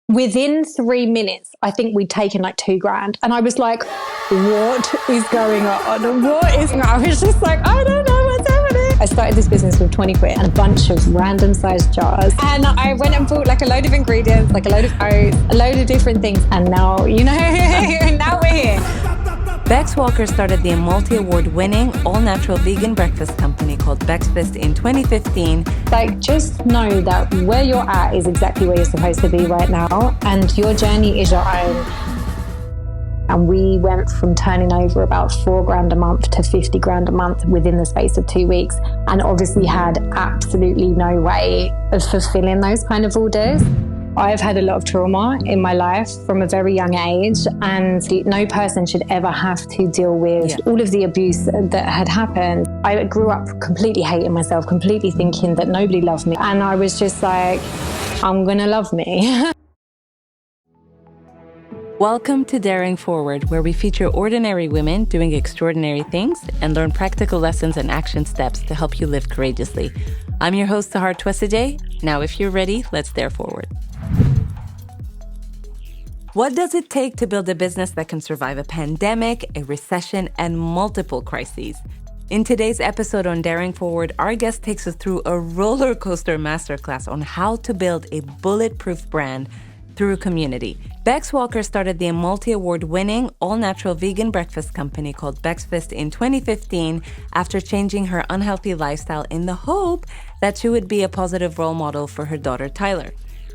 within 3 minutes, I think we'd taken like $2,000. And I was like, what is going on? What is, I was just like, I don't know what's happening. I started this business with 20 quid and a bunch of random sized jars. And I went and bought like a load of ingredients, like a load of oats, a load of different things. And now, now we're here. Bex Walker started the multi-award winning all-natural vegan breakfast company called Breakfast in 2015. Like, just know that where you're at is exactly where you're supposed to be right now, and your journey is your own. And we went from turning over about $4,000 a month to $50,000 a month within the space of 2 weeks, and obviously had absolutely no way of fulfilling those kind of orders. I've had a lot of trauma in my life from a very young age, and no person should ever have to deal with all of the abuse that had happened. I grew up completely hating myself, completely thinking that nobody loved me. And I was just like, I'm gonna love me. Welcome to Daring Forward, where we feature ordinary women doing extraordinary things and learn practical lessons and action steps to help you live courageously. I'm your host, Sahar Twesijay. Now, if you're ready, let's dare forward. What does it take to build a business that can survive a pandemic, a recession, and multiple crises? In today's episode on Daring Forward, our guest takes us through a roller coaster masterclass on how to build a bulletproof brand through a community. Bex Walker started the multi-award winning all-natural vegan breakfast company called Breakfast in 2015 after changing her unhealthy lifestyle in the hope that she would be a positive role model for her daughter Tyler.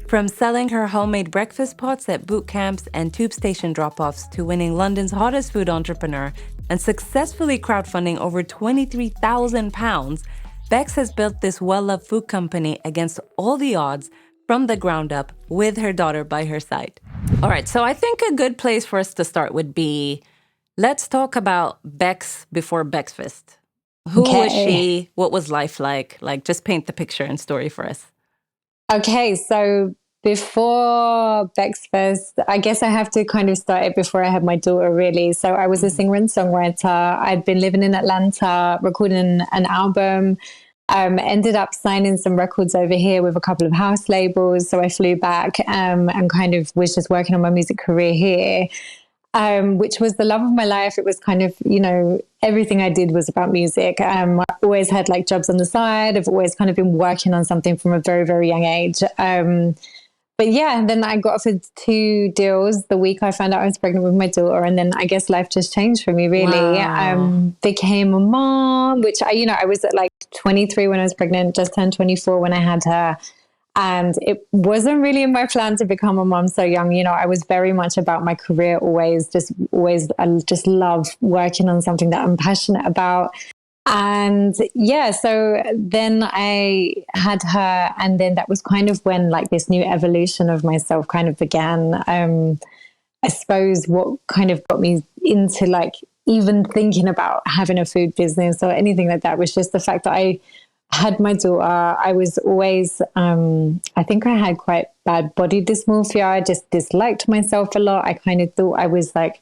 From selling her homemade breakfast pots at bootcamps and tube station drop-offs to winning London's hottest food entrepreneur and successfully crowdfunding over £23,000, Bex has built this well-loved food company against all the odds from the ground up with her daughter by her side. All right, so I think a good place for us to start would be, let's talk about Bex before Breakfast. Who was she? What was life like? Like, just paint the picture and story for us. Okay, so before Breakfast, I guess I have to kind of start it before I had my daughter, really. So I was a singer and songwriter. I'd been living in Atlanta, recording an album, ended up signing some records over here with a couple of house labels. So I flew back and kind of was just working on my music career here, which was the love of my life. It was kind of, everything I did was about music. I always had like jobs on the side. I've always kind of been working on something from a very, very young age. But yeah, and then I got offered 2 deals the week I found out I was pregnant with my daughter. And then I guess life just changed for me, really. Wow. Became a mom, which I was at like 23 when I was pregnant, just turned 24 when I had her. And it wasn't really in my plan to become a mom so young. I was very much about my career always. I just love working on something that I'm passionate about. And yeah, so then I had her, and then that was kind of when like this new evolution of myself kind of began. I suppose what kind of got me into like even thinking about having a food business or anything like that was just the fact that I had my daughter. I was always, I think I had quite bad body dysmorphia. I just disliked myself a lot. I kind of thought I was like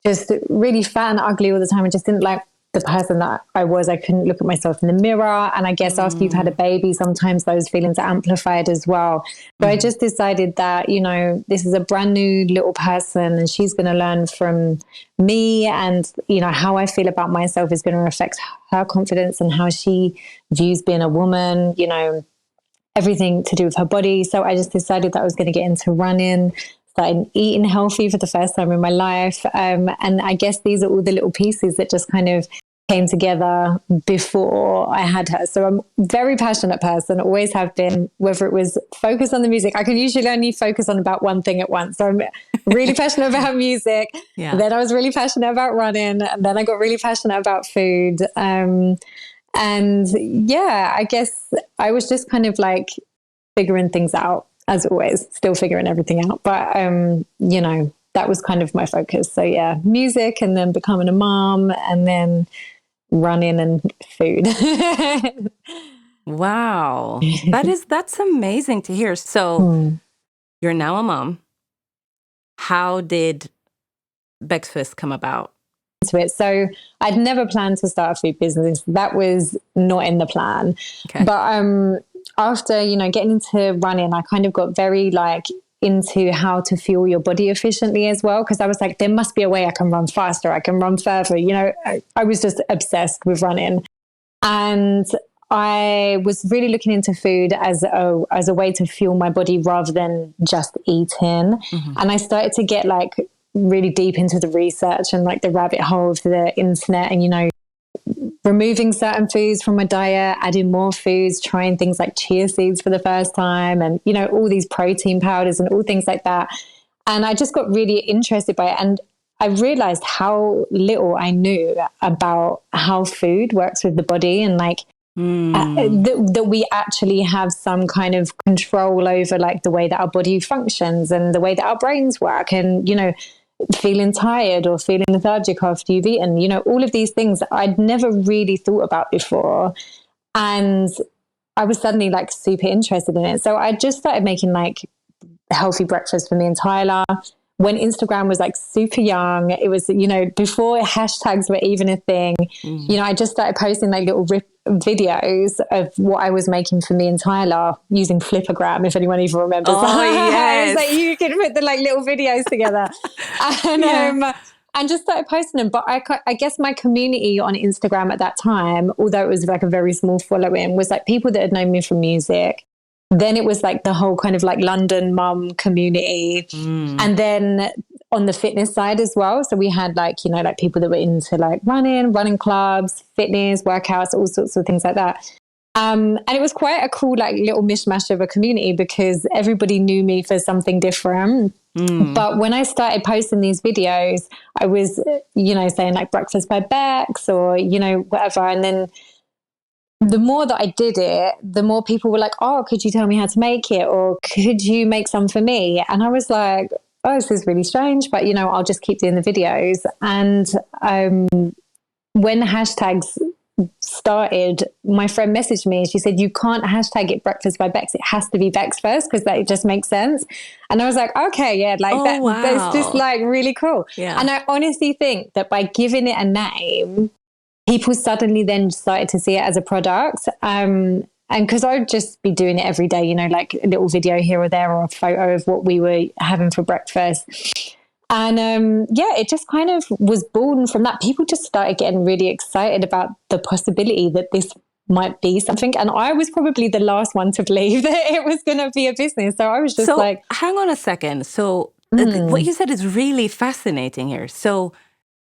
just really fat and ugly all the time. I just didn't like the person that I was. I couldn't look at myself in the mirror. And I guess after you've had a baby, sometimes those feelings are amplified as well. So I just decided that, this is a brand new little person and she's going to learn from me, and, how I feel about myself is going to affect her confidence and how she views being a woman, everything to do with her body. So I just decided that I was going to get into running, started eating healthy for the first time in my life. And I guess these are all the little pieces that just kind of came together before I had her. So I'm a very passionate person, always have been, whether it was focus on the music. I can usually only focus on about one thing at once. So I'm really passionate about music. Yeah. Then I was really passionate about running. And then I got really passionate about food. And yeah, I guess I was just kind of like figuring things out, as always, still figuring everything out. But, that was kind of my focus. So yeah, music, and then becoming a mom, and then running and food. Wow. That's amazing to hear. So you're now a mom. How did Breakfast come about? So I'd never planned to start a food business. That was not in the plan. Okay. But after, getting into running, I kind of got very like into how to fuel your body efficiently as well. Because I was like, there must be a way I can run faster. I can run further. You know, I was just obsessed with running. And I was really looking into food as a way to fuel my body rather than just eating. And I started to get like really deep into the research and like the rabbit hole of the internet, and, you know, removing certain foods from my diet, adding more foods, trying things like chia seeds for the first time, and, you know, all these protein powders and all things like that. And I just got really interested by it. And I realized how little I knew about how food works with the body, and like that we actually have some kind of control over like the way that our body functions and the way that our brains work, and, you know, feeling tired or feeling lethargic after you've eaten, you know, all of these things I'd never really thought about before. And I was suddenly like super interested in it. So I just started making like healthy breakfast for me and Tyler. When Instagram was like super young, it was, you know, before hashtags were even a thing, you know, I just started posting like little videos of what I was making for me and Tyler using Flippergram, if anyone even remembers. Oh, yes. It was like you could put the like little videos together and just started posting them. But I guess my community on Instagram at that time, although it was like a very small following, was like people that had known me from music. Then it was like the whole kind of like London mum community. And then on the fitness side as well. So we had like, you know, like people that were into like running clubs, fitness, workouts, all sorts of things like that. And it was quite a cool like little mishmash of a community because everybody knew me for something different. But when I started posting these videos, I was, you know, saying like breakfast by Bex or, you know, whatever. And then the more that I did it, the more people were like, oh, could you tell me how to make it? Or could you make some for me? And I was like, oh, this is really strange, but, you know, I'll just keep doing the videos. And when hashtags started, my friend messaged me and she said, you can't hashtag it breakfast by Bex. It has to be Bex first because that just makes sense. And I was like, okay, yeah, like that's just like really cool. Yeah. And I honestly think that by giving it a name, people suddenly then started to see it as a product. And because I would just be doing it every day, you know, like a little video here or there or a photo of what we were having for breakfast. And it just kind of was born from that. People just started getting really excited about the possibility that this might be something. And I was probably the last one to believe that it was going to be a business. So I was just like... hang on a second. So what you said is really fascinating here. So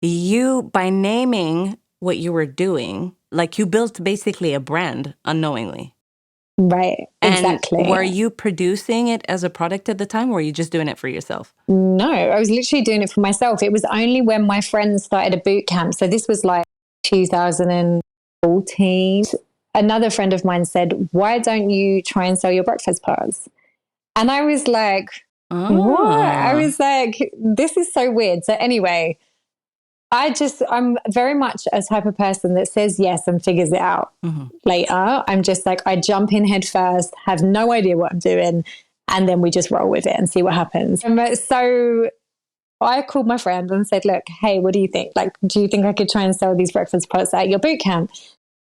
you, by naming what you were doing, like you built basically a brand unknowingly. Right, exactly. And were you producing it as a product at the time, or were you just doing it for yourself? No, I was literally doing it for myself. It was only when my friends started a boot camp. So this was like 2014. Another friend of mine said, why don't you try and sell your breakfast pods? And I was like, what? I was like, this is so weird. So anyway, I'm very much a type of person that says yes and figures it out later. I'm just like, I jump in head first, have no idea what I'm doing, and then we just roll with it and see what happens. So I called my friend and said, look, hey, what do you think? Like, do you think I could try and sell these breakfast pots at your boot camp?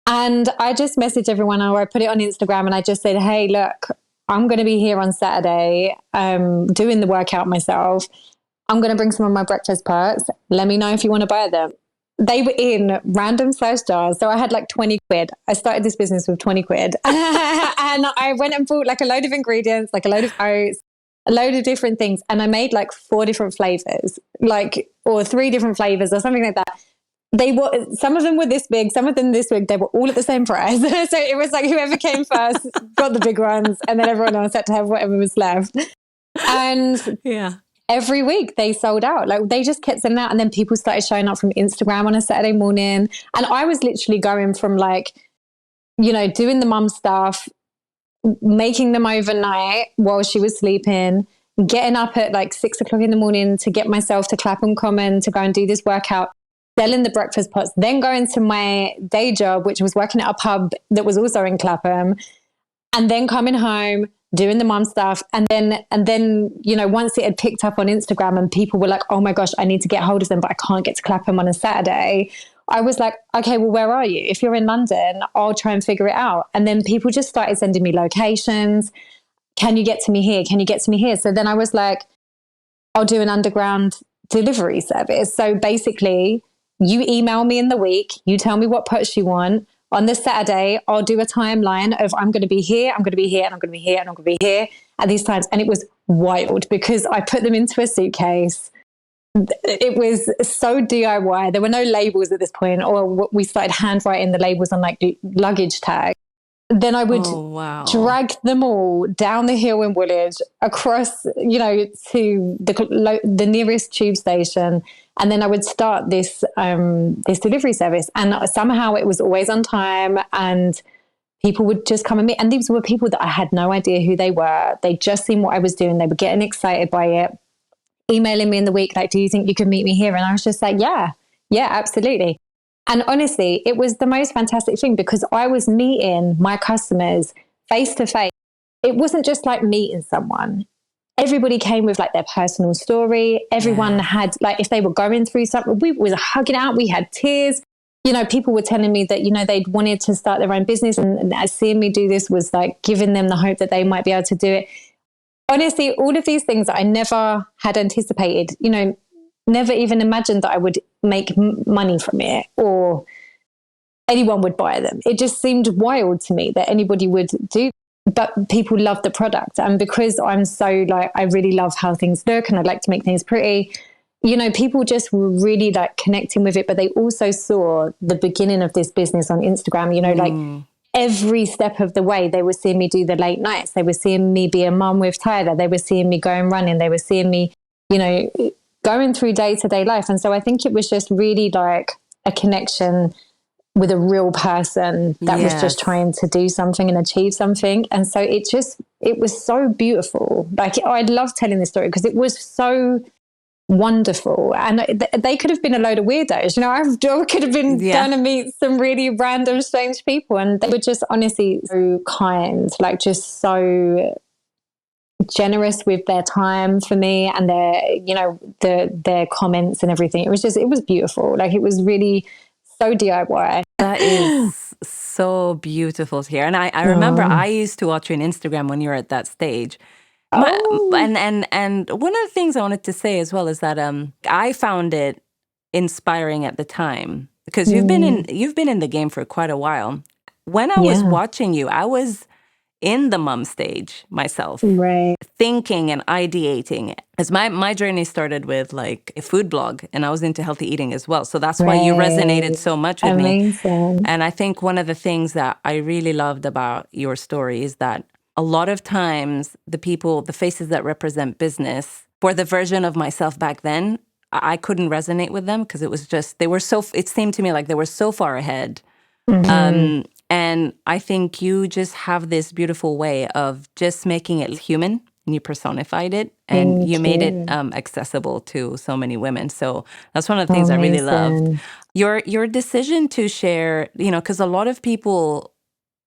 And I just messaged everyone, or I put it on Instagram, and I just said, hey, look, I'm going to be here on Saturday doing the workout myself. I'm going to bring some of my breakfast pots. Let me know if you want to buy them. They were in random size jars. So I had like 20 quid. I started this business with 20 quid. And I went and bought like a load of ingredients, like a load of oats, a load of different things. And I made like 4 different flavors, or 3 different flavors or something like that. Some of them were this big, some of them this big. They were all at the same price. So it was like whoever came first got the big ones, and then everyone else had to have whatever was left. And every week they sold out. Like they just kept selling out, and then people started showing up from Instagram on a Saturday morning. And I was literally going from like, you know, doing the mum stuff, making them overnight while she was sleeping, getting up at like 6 o'clock in the morning to get myself to Clapham Common to go and do this workout, selling the breakfast pots, then going to my day job, which was working at a pub that was also in Clapham, and then coming home, doing the mum stuff. And then, you know, once it had picked up on Instagram and people were like, oh my gosh, I need to get hold of them, but I can't get to Clapham on a Saturday. I was like, okay, well, where are you? If you're in London, I'll try and figure it out. And then people just started sending me locations. can you get to me here? Can you get to me here? So then I was like, I'll do an underground delivery service. So basically, you email me in the week, you tell me what push you want. On this Saturday, I'll do a timeline of I'm going to be here, I'm going to be here, and I'm going to be here, and I'm going to be here at these times. And it was wild because I put them into a suitcase. It was so DIY. There were no labels at this point, or we started handwriting the labels on like luggage tags. Then I would drag them all down the hill in Woolwich, across, to the nearest tube station. And then I would start this delivery service. And somehow it was always on time, and people would just come and meet. And these were people that I had no idea who they were. They'd just seen what I was doing. They were getting excited by it, emailing me in the week, like, do you think you can meet me here? And I was just like, yeah, absolutely. And honestly, it was the most fantastic thing because I was meeting my customers face to face. It wasn't just like meeting someone. Everybody came with like their personal story. Everyone had, like, if they were going through something, we were hugging out. We had tears. People were telling me that, they'd wanted to start their own business, and seeing me do this was like giving them the hope that they might be able to do it. Honestly, all of these things that I never had anticipated, never even imagined that I would make money from it or anyone would buy them. It just seemed wild to me that anybody would do. But people love the product. And because I'm so like, I really love how things look and I like to make things pretty, people just were really like connecting with it. But they also saw the beginning of this business on Instagram, like every step of the way. They were seeing me do the late nights. They were seeing me be a mum with Tyler. They were seeing me going running. They were seeing me, going through day-to-day life. And so I think it was just really like a connection with a real person that was just trying to do something and achieve something. And so it was so beautiful. Like, I love telling this story because it was so wonderful. And they could have been a load of weirdos. I could have been going to meet some really random, strange people. And they were just honestly so kind, like just so generous with their time for me and their comments and everything. It was beautiful. Like, it was really so DIY. That is so beautiful to hear. And I remember I used to watch you on Instagram when you were at that stage. And one of the things I wanted to say as well is that I found it inspiring at the time because you've been in the game for quite a while. When I was watching you, I was in the mom stage myself, right, thinking and ideating. As my journey started with like a food blog, and I was into healthy eating as well. So that's why you resonated so much with me. And I think one of the things that I really loved about your story is that a lot of times the faces that represent business, for the version of myself back then, I couldn't resonate with them because it was just, it seemed to me like they were so far ahead. Mm-hmm. And I think you just have this beautiful way of just making it human, and you personified it, and you made it accessible to so many women. So that's one of the things I really loved. Your decision to share, because a lot of people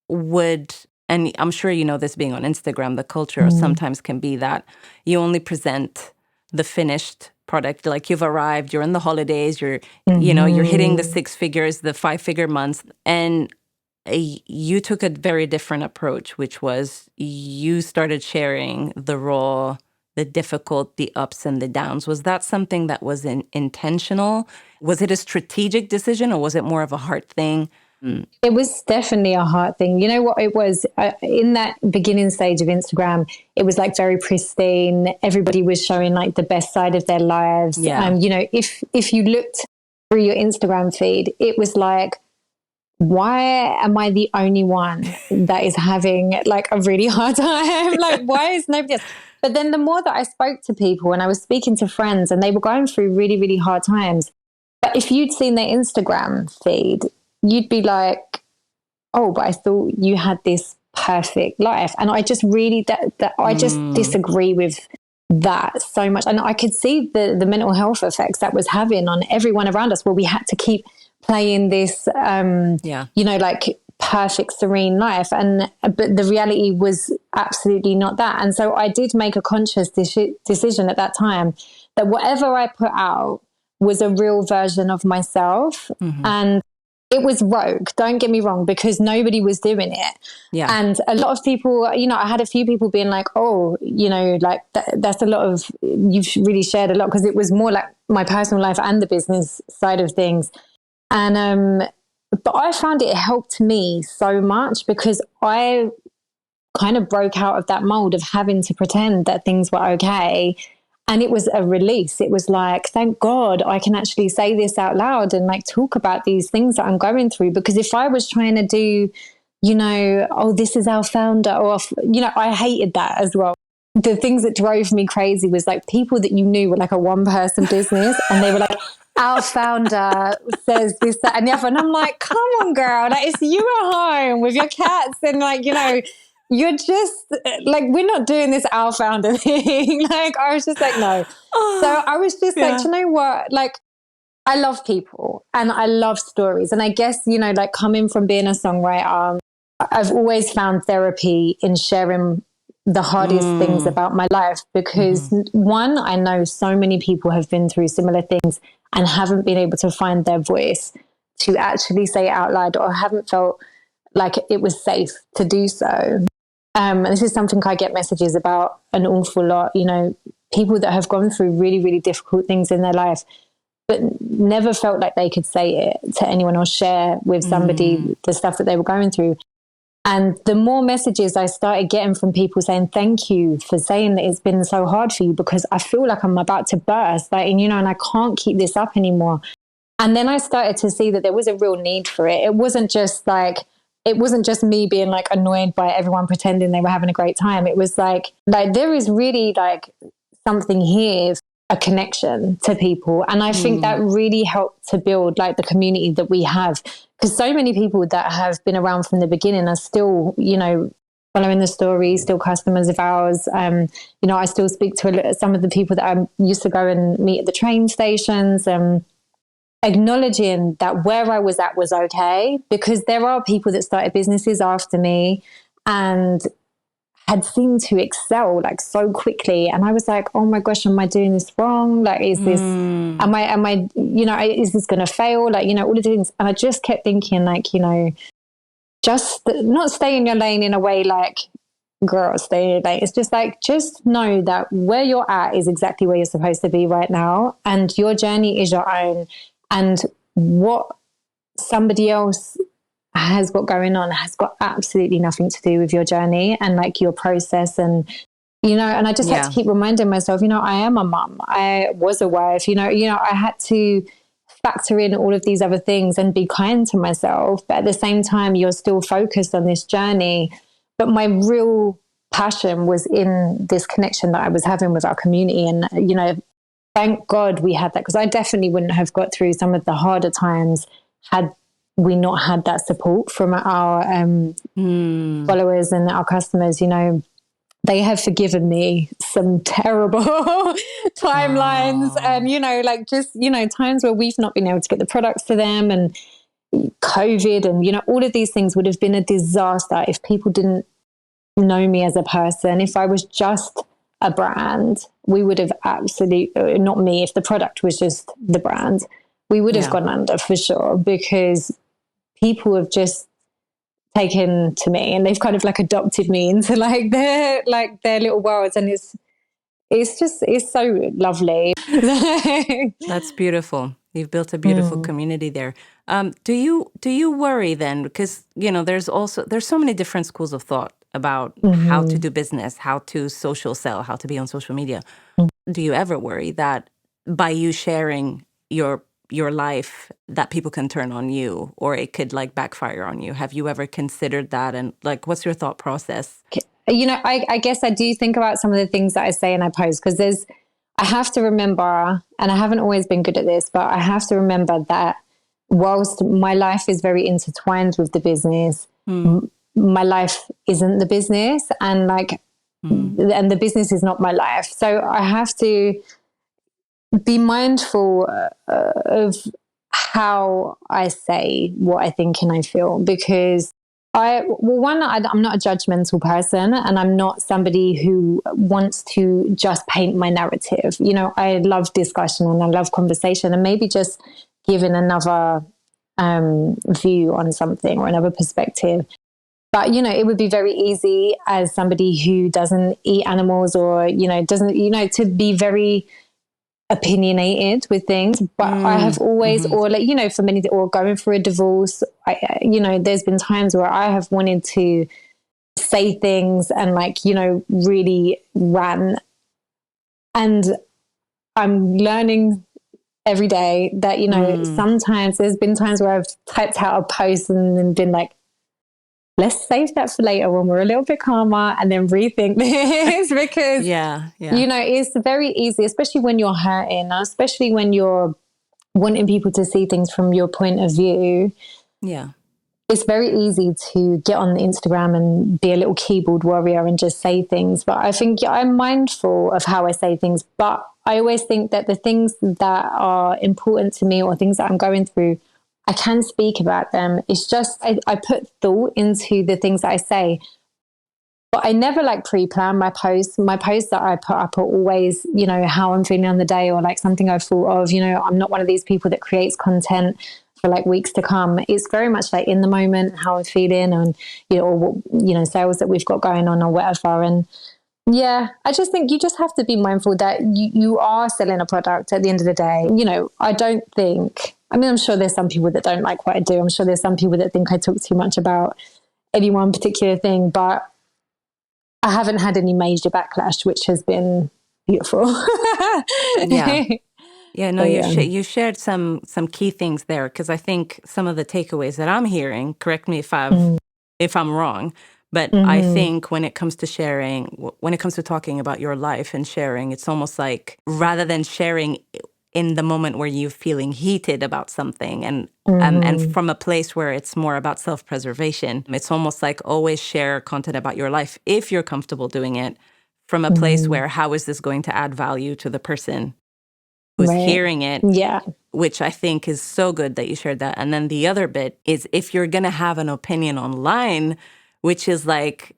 would, and I'm sure you know this being on Instagram, the culture sometimes can be that you only present the finished product, like you've arrived, you're in the holidays, you're hitting the 6 figures, the 5-figure months, and you took a very different approach, which was you started sharing the raw, the difficult, the ups and the downs. Was that something that was intentional? Was it a strategic decision, or was it more of a heart thing? It was definitely a heart thing. You know what it was? In that beginning stage of Instagram, it was like very pristine. Everybody was showing like the best side of their lives. Yeah. If you looked through your Instagram feed, it was like, why am I the only one that is having like a really hard time? Like, why is nobody else? But then the more that I spoke to people and I was speaking to friends and they were going through really, really hard times, but if you'd seen their Instagram feed, you'd be like, oh, but I thought you had this perfect life. And I just really, I just disagree with that so much. And I could see the mental health effects that was having on everyone around us, where we had to keep playing this, like perfect, serene life. But the reality was absolutely not that. And so I did make a conscious decision at that time that whatever I put out was a real version of myself. Mm-hmm. And it was rogue, don't get me wrong, because nobody was doing it. Yeah. And a lot of people, I had a few people being like, oh, like that's a lot of, you've really shared a lot, because it was more like my personal life and the business side of things. And, but I found it helped me so much, because I kind of broke out of that mold of having to pretend that things were okay. And it was a release. It was like, thank God I can actually say this out loud and like talk about these things that I'm going through. Because if I was trying to do, oh, this is our founder, or, I hated that as well. The things that drove me crazy was like people that you knew were like a one person business, and they were like, our founder says this, that, and the other. And I'm like, come on, girl, like it's you at home with your cats, and like, you're just like, we're not doing this our founder thing. Like, I was just like, no. So I was just like, you know what? Like, I love people and I love stories. And I guess, like coming from being a songwriter, I've always found therapy in sharing the hardest things about my life, because one, I know so many people have been through similar things and haven't been able to find their voice to actually say it out loud, or haven't felt like it was safe to do so. And this is something I get messages about an awful lot, people that have gone through really, really difficult things in their life, but never felt like they could say it to anyone or share with somebody the stuff that they were going through. And the more messages I started getting from people saying, thank you for saying that it's been so hard for you, because I feel like I'm about to burst, like, and I can't keep this up anymore. And then I started to see that there was a real need for it. It wasn't just me being like annoyed by everyone pretending they were having a great time. It was like there is really like something here, a connection to people. And I think that really helped to build like the community that we have, because so many people that have been around from the beginning are still, following the story, still customers of ours. I still speak to some of the people that I used to go and meet at the train stations, acknowledging that where I was at was okay, because there are people that started businesses after me and had seemed to excel like so quickly. And I was like, oh my gosh, am I doing this wrong? Like, is this, am I, is this going to fail? Like, all of the things. And I just kept thinking like, just not stay in your lane in a way like, girl, stay in your lane. It's just like, just know that where you're at is exactly where you're supposed to be right now. And your journey is your own. And what somebody else has got going on has got absolutely nothing to do with your journey and like your process. And, and I just had to keep reminding myself, I am a mum. I was a wife, I had to factor in all of these other things and be kind to myself. But at the same time, you're still focused on this journey. But my real passion was in this connection that I was having with our community. And, thank God we had that, because I definitely wouldn't have got through some of the harder times had we not had that support from our followers and our customers. They have forgiven me some terrible timelines and, times where we've not been able to get the products to them, and COVID and, all of these things would have been a disaster if people didn't know me as a person. If I was just a brand, we would have absolutely, not me, if the product was just the brand, we would have gone under for sure, because people have just taken to me and they've kind of like adopted me into like their little worlds. And it's so lovely. That's beautiful. You've built a beautiful community there. Do you worry then? Because, there's so many different schools of thought about how to do business, how to social sell, how to be on social media. Do you ever worry that by you sharing your life that people can turn on you, or it could like backfire on you? Have you ever considered that? And like, what's your thought process? I guess I do think about some of the things that I say and I post, because I have to remember, and I haven't always been good at this, but I have to remember that whilst my life is very intertwined with the business, my life isn't the business, and and the business is not my life. So I have to be mindful of how I say what I think and I feel, because I'm not a judgmental person, and I'm not somebody who wants to just paint my narrative. I love discussion and I love conversation, and maybe just giving another view on something or another perspective. But, it would be very easy as somebody who doesn't eat animals or, doesn't, to be very opinionated with things. But I have always, or like, for many, or going through a divorce, there's been times where I have wanted to say things and like, really rant. And I'm learning every day that, sometimes there's been times where I've typed out a post and then been like, let's save that for later when we're a little bit calmer and then rethink this because, it's very easy, especially when you're hurting, especially when you're wanting people to see things from your point of view. Yeah. It's very easy to get on Instagram and be a little keyboard warrior and just say things. But I think I'm mindful of how I say things. But I always think that the things that are important to me or things that I'm going through, I can speak about them. It's just I put thought into the things that I say. But I never like pre-plan my posts. My posts that I put up are always, how I'm feeling on the day or like something I've thought of. I'm not one of these people that creates content for like weeks to come. It's very much like in the moment, how I'm feeling and, or what, sales that we've got going on or whatever. And yeah, I just think you just have to be mindful that you are selling a product at the end of the day. I don't think, I'm sure there's some people that don't like what I do. I'm sure there's some people that think I talk too much about any one particular thing, but I haven't had any major backlash, which has been beautiful. Yeah. Yeah, no, you shared some key things there because I think some of the takeaways that I'm hearing, correct me if I'm wrong, but I think when it comes to sharing, when it comes to talking about your life and sharing, it's almost like rather than sharing in the moment where you're feeling heated about something and from a place where it's more about self-preservation, it's almost like always share content about your life if you're comfortable doing it from a place where how is this going to add value to the person who's hearing it, which I think is so good that you shared that. And then the other bit is if you're going to have an opinion online, which is like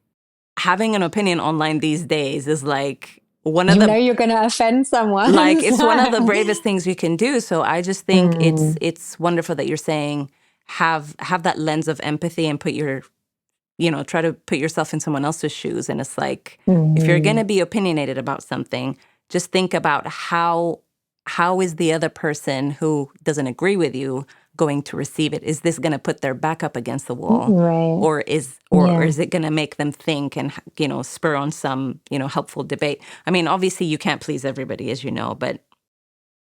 having an opinion online these days is like one of you're going to offend someone. Like it's one of the bravest things you can do. So I just think it's wonderful that you're saying have that lens of empathy and put your, try to put yourself in someone else's shoes. And it's like, if you're going to be opinionated about something, just think about how is the other person who doesn't agree with you going to receive it? Is this going to put their back up against the wall? Or is it going to make them think and, spur on some, helpful debate? I mean, obviously you can't please everybody, as you know, but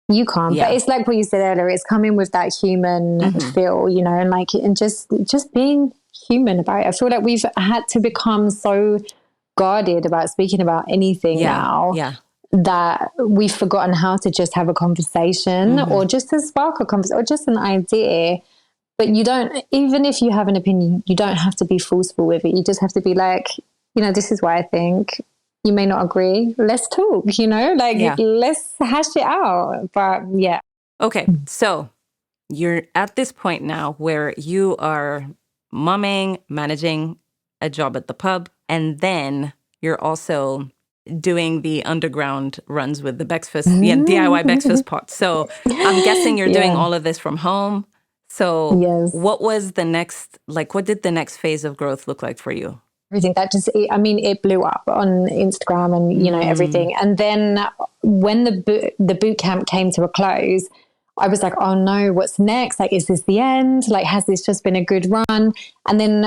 you can't. Yeah. But it's like what you said earlier, it's coming with that human feel, and just being human about it. I feel like we've had to become so guarded about speaking about anything now. Yeah. That we've forgotten how to just have a conversation or just to spark a conversation or just an idea. But you don't, even if you have an opinion, you don't have to be forceful with it. You just have to be like, this is what I think. You may not agree. Let's talk, let's hash it out. But yeah. Okay. So you're at this point now where you are momming, managing a job at the pub, and then you're also doing the underground runs with the DIY breakfast pot. So I'm guessing you're doing all of this from home. So what was the next, what did the next phase of growth look like for you? Everything that it blew up on Instagram and, everything. And then when the boot camp came to a close, I was like, oh no, what's next? Like, is this the end? Like, has this just been a good run? And then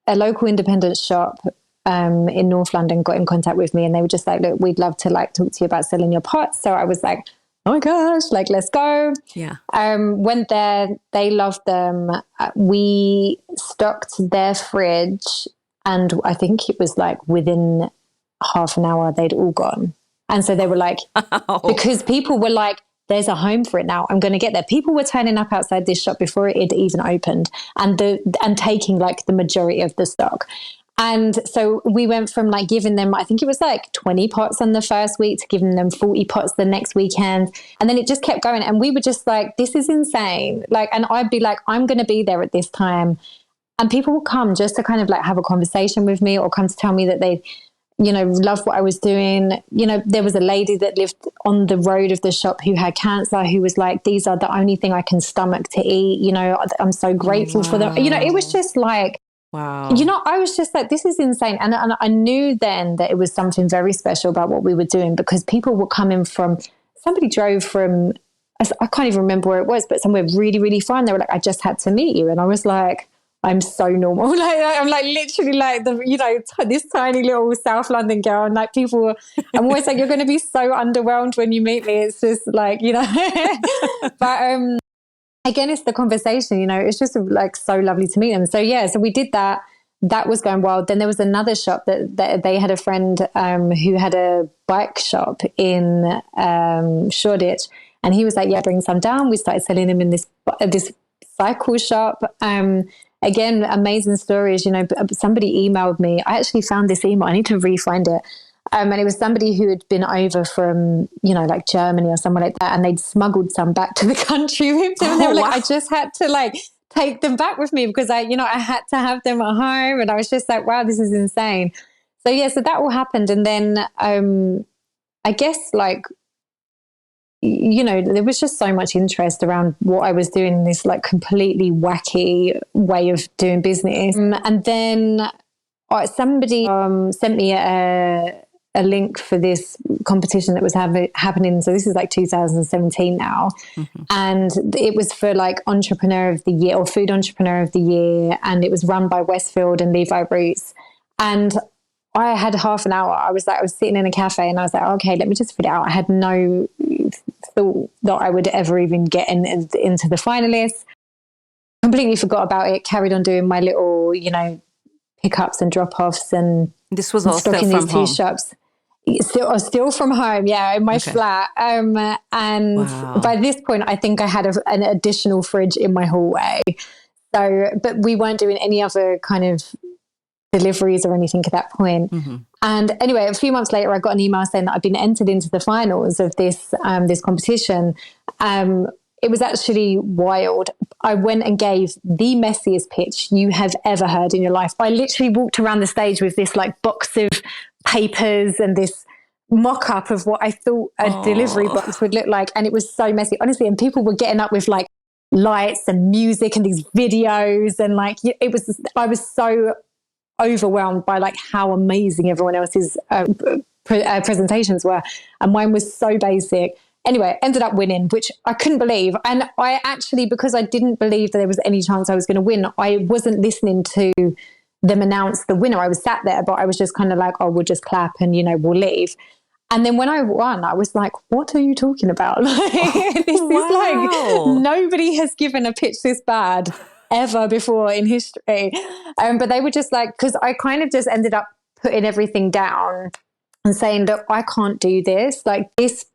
a local independent shop in North London got in contact with me and they were just like, look, we'd love to talk to you about selling your pots. So I was like, oh my gosh, let's go. Yeah. Went there. They loved them. We stocked their fridge and I think it was within half an hour, they'd all gone. And so they were like, because people were like, there's a home for it now. I'm going to get there. People were turning up outside this shop before it had even opened and taking the majority of the stock. And so we went from giving them, I think it was 20 pots on the first week to giving them 40 pots the next weekend. And then it just kept going. And we were just like, this is insane. And I'd be like, I'm going to be there at this time. And people will come just to kind of have a conversation with me or come to tell me that they, loved what I was doing. There was a lady that lived on the road of the shop who had cancer, who was like, these are the only thing I can stomach to eat. I'm so grateful for them. It was just like, wow. I was just like, this is insane. And I knew then that it was something very special about what we were doing, because people were coming from, somebody drove from, I can't even remember where it was, but somewhere really, really far. And they were like, I just had to meet you. And I was like, I'm so normal. Like, I'm like literally like this tiny little South London girl. And like I'm always like, you're going to be so underwhelmed when you meet me. It's just like, but again, it's the conversation, it's just like so lovely to meet them. So yeah, so we did that. That was going well. Then there was another shop that they had a friend who had a bike shop in Shoreditch. And he was like, yeah, bring some down. We started selling them in this cycle shop. Again, amazing stories. Somebody emailed me. I actually found this email. I need to re-find it. And it was somebody who had been over from, like Germany or somewhere like that. And they'd smuggled some back to the country with them. And they were like, I just had to like take them back with me because I had to have them at home. And I was just like, wow, this is insane. So yeah, so that all happened. And then I guess like, there was just so much interest around what I was doing in this like completely wacky way of doing business. And then somebody sent me a link for this competition that was happening. So this is like 2017 now. Mm-hmm. And it was for like Entrepreneur of the Year or Food Entrepreneur of the Year. And it was run by Westfield and Levi Roots. And I had half an hour. I was sitting in a cafe and I was like, okay, let me just fill it out. I had no thought that I would ever even get into the finalists. Completely forgot about it. Carried on doing my little, pickups and drop-offs, and this was all stocking still these from two home. shops. Still from home, yeah, in my flat. And wow. By this point, I think I had an additional fridge in my hallway. So, but we weren't doing any other kind of deliveries or anything at that point. Mm-hmm. And anyway, a few months later, I got an email saying that I'd been entered into the finals of this competition. It was actually wild. I went and gave the messiest pitch you have ever heard in your life. I literally walked around the stage with this like box of papers and this mock-up of what I thought a delivery box would look like. And it was so messy, honestly. And people were getting up with like lights and music and these videos. And like, I was so overwhelmed by like how amazing everyone else's presentations were. And mine was so basic. Anyway, ended up winning, which I couldn't believe. And I actually, because I didn't believe that there was any chance I was going to win, I wasn't listening to them announce the winner. I was sat there, but I was just kind of like, oh, we'll just clap and, we'll leave. And then when I won, I was like, what are you talking about? Like, this is like, nobody has given a pitch this bad ever before in history. But they were just like, because I kind of just ended up putting everything down and saying, look, I can't do this. Like, this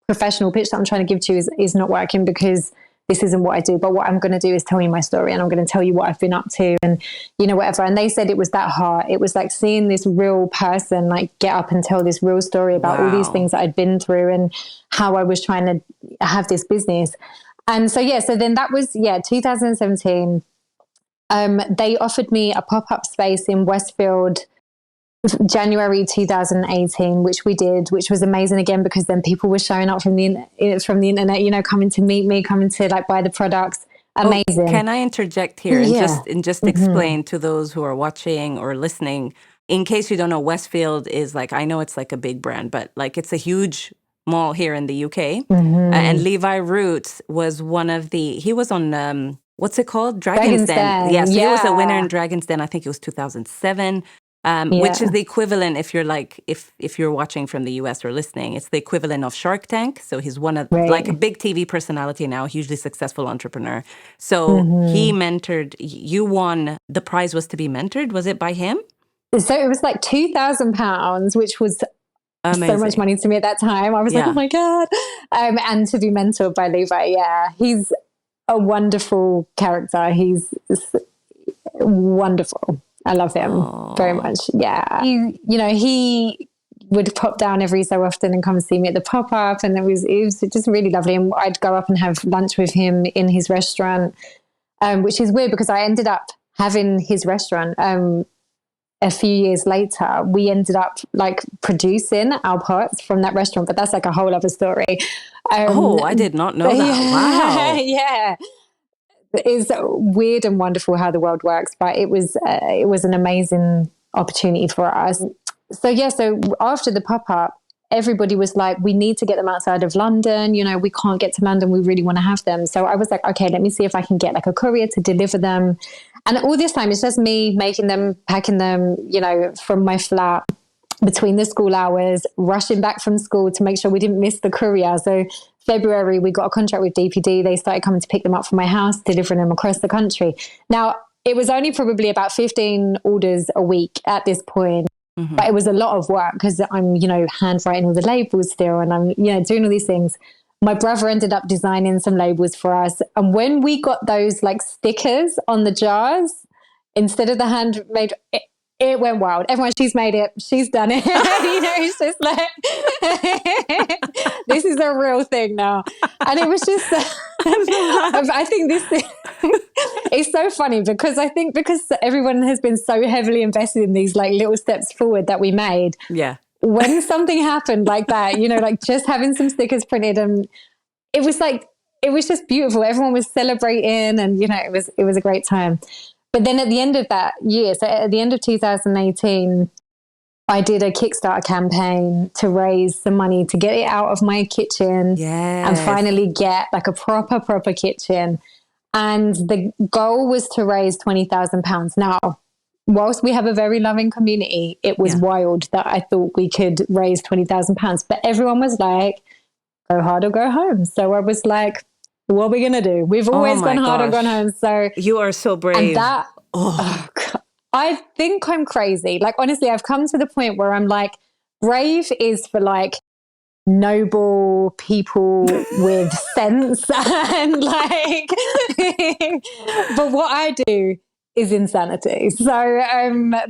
professional pitch that I'm trying to give to you is not working, because this isn't what I do. But what I'm going to do is tell you my story, and I'm going to tell you what I've been up to, and whatever. And they said it was that hard. It was like seeing this real person like get up and tell this real story about all these things that I'd been through and how I was trying to have this business. And so then that was 2017. They offered me a pop-up space in Westfield January 2018, which we did, which was amazing again, because then people were showing up from the internet, coming to meet me, coming to like buy the products. Amazing. Can I interject here and just explain to those who are watching or listening, in case you don't know, Westfield is like, I know it's like a big brand, but like it's a huge mall here in the UK. And Levi Roots was he was on, what's it called? Dragon's Den. Yes, he was a winner in Dragon's Den. I think it was 2007. Which is the equivalent, if you're like, if you're watching from the US or listening, it's the equivalent of Shark Tank. So he's one of like a big TV personality now, hugely successful entrepreneur. So he mentored, you won, the prize was to be mentored. Was it by him? So it was like £2,000, which was amazing. So much money to me at that time. I was like, oh my God. And to be mentored by Levi. Yeah. He's a wonderful character. He's wonderful. I love him very much. Yeah. He would pop down every so often and come and see me at the pop-up. And it was just really lovely. And I'd go up and have lunch with him in his restaurant, which is weird because I ended up having his restaurant a few years later, we ended up like producing our pots from that restaurant, but that's like a whole other story. I did not know that. Wow. Yeah. It's weird and wonderful how the world works, but it was an amazing opportunity for us. So after the pop-up, everybody was like, we need to get them outside of London. You know, we can't get to London. We really want to have them. So I was like, okay, let me see if I can get like a courier to deliver them. And all this time, it's just me making them, packing them, you know, from my flat between the school hours, rushing back from school to make sure we didn't miss the courier. So February, we got a contract with DPD. They started coming to pick them up from my house, delivering them across the country. Now, it was only probably about 15 orders a week at this point. Mm-hmm. But it was a lot of work because I'm, you know, handwriting all the labels still, and I'm, you know, doing all these things. My brother ended up designing some labels for us. And when we got those like stickers on the jars, instead of the handmade, it went wild. Everyone, she's made it. She's done it. You know, it's just like, this is a real thing now. And it was just, I think this it's so funny because I think because everyone has been so heavily invested in these like little steps forward that we made. Yeah. When something happened like that, you know, like just having some stickers printed, and it was just beautiful. Everyone was celebrating, and, you know, it was a great time. But then at the end of that year, so at the end of 2018, I did a Kickstarter campaign to raise some money to get it out of my kitchen and finally get like a proper kitchen. And the goal was to raise £20,000. Now, whilst we have a very loving community, it was wild that I thought we could raise £20,000. But everyone was like, go hard or go home. So I was like, what are we going to do? We've always gone hard or gone home. So you are so brave. And I think I'm crazy. Like, honestly, I've come to the point where I'm like, brave is for like noble people with sense and like, but what I do is insanity. So,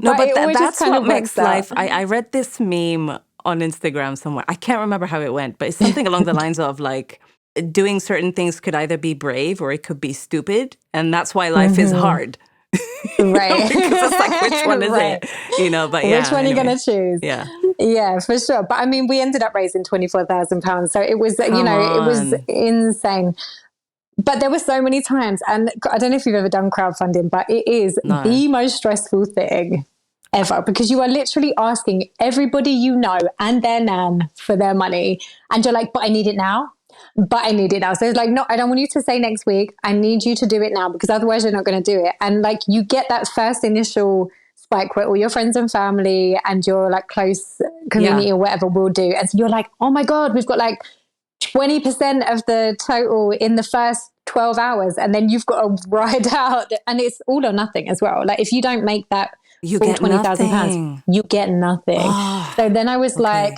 that's what makes life. I read this meme on Instagram somewhere. I can't remember how it went, but it's something along the lines of like, doing certain things could either be brave or it could be stupid. And that's why life is hard. Right. Because it's like, which one is it? You know, but which one are you going to choose? Yeah. Yeah, for sure. But I mean, we ended up raising £24,000. So it was, it was insane. But there were so many times, and I don't know if you've ever done crowdfunding, but it is the most stressful thing ever, because you are literally asking everybody you know and their nan for their money. And you're like, but I need it now. But I need it now. So it's like, no, I don't want you to say next week. I need you to do it now, because otherwise you're not going to do it. And like, you get that first initial spike where all your friends and family and your like close community or whatever will do. And so you're like, oh my God, we've got like 20% of the total in the first 12 hours. And then you've got to ride out, and it's all or nothing as well. Like, if you don't make that full £20,000, you get nothing. Oh, so then I was like,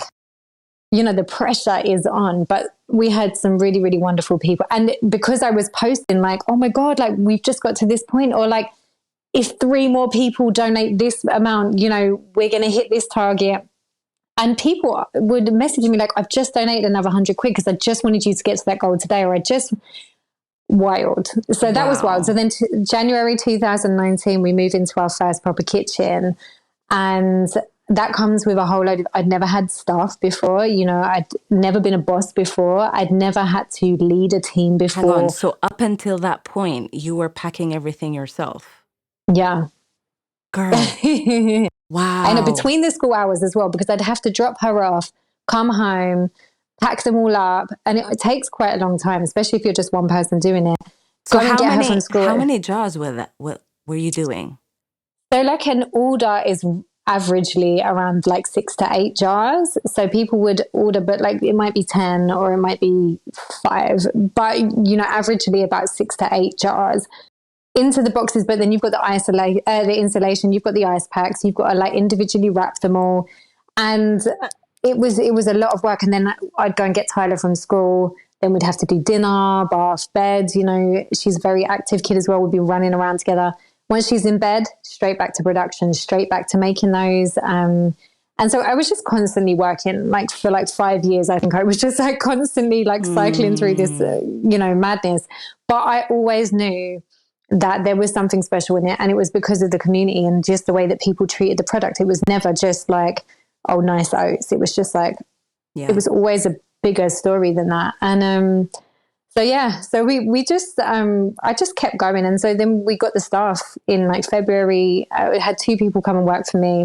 you know, the pressure is on. But we had some really, really wonderful people. And because I was posting like, oh my God, like we've just got to this point, or like, if 3 more people donate this amount, you know, we're going to hit this target. And people would message me like, I've just donated another 100 quid because I just wanted you to get to that goal today, or I just wild. So that was wild. So then January 2019, we moved into our first proper kitchen, and that comes with a whole load of, I'd never had staff before, you know, I'd never been a boss before. I'd never had to lead a team before. Hang on. So up until that point, you were packing everything yourself? Yeah. Girl. Wow. I know, between the school hours as well, because I'd have to drop her off, come home, pack them all up. And it takes quite a long time, especially if you're just one person doing it. So how many jars were you doing? So like an order is averagely around like 6 to 8 jars. So people would order, but like it might be 10 or it might be 5, but you know, averagely about 6 to 8 jars into the boxes. But then you've got the insulation, you've got the ice packs, you've got to like individually wrap them all. And it was a lot of work. And then I'd go and get Tyler from school. Then we'd have to do dinner, bath, bed. You know, she's a very active kid as well. We'd be running around together. Once she's in bed, straight back to production, straight back to making those. And so I was just constantly working, like for like 5 years, I think I was just like constantly like cycling through this, you know, madness. But I always knew that there was something special in it. And it was because of the community and just the way that people treated the product. It was never just like, oh, nice oats. It was just like, it was always a bigger story than that. And so we just, I just kept going. And so then we got the staff in like February. I had 2 people come and work for me,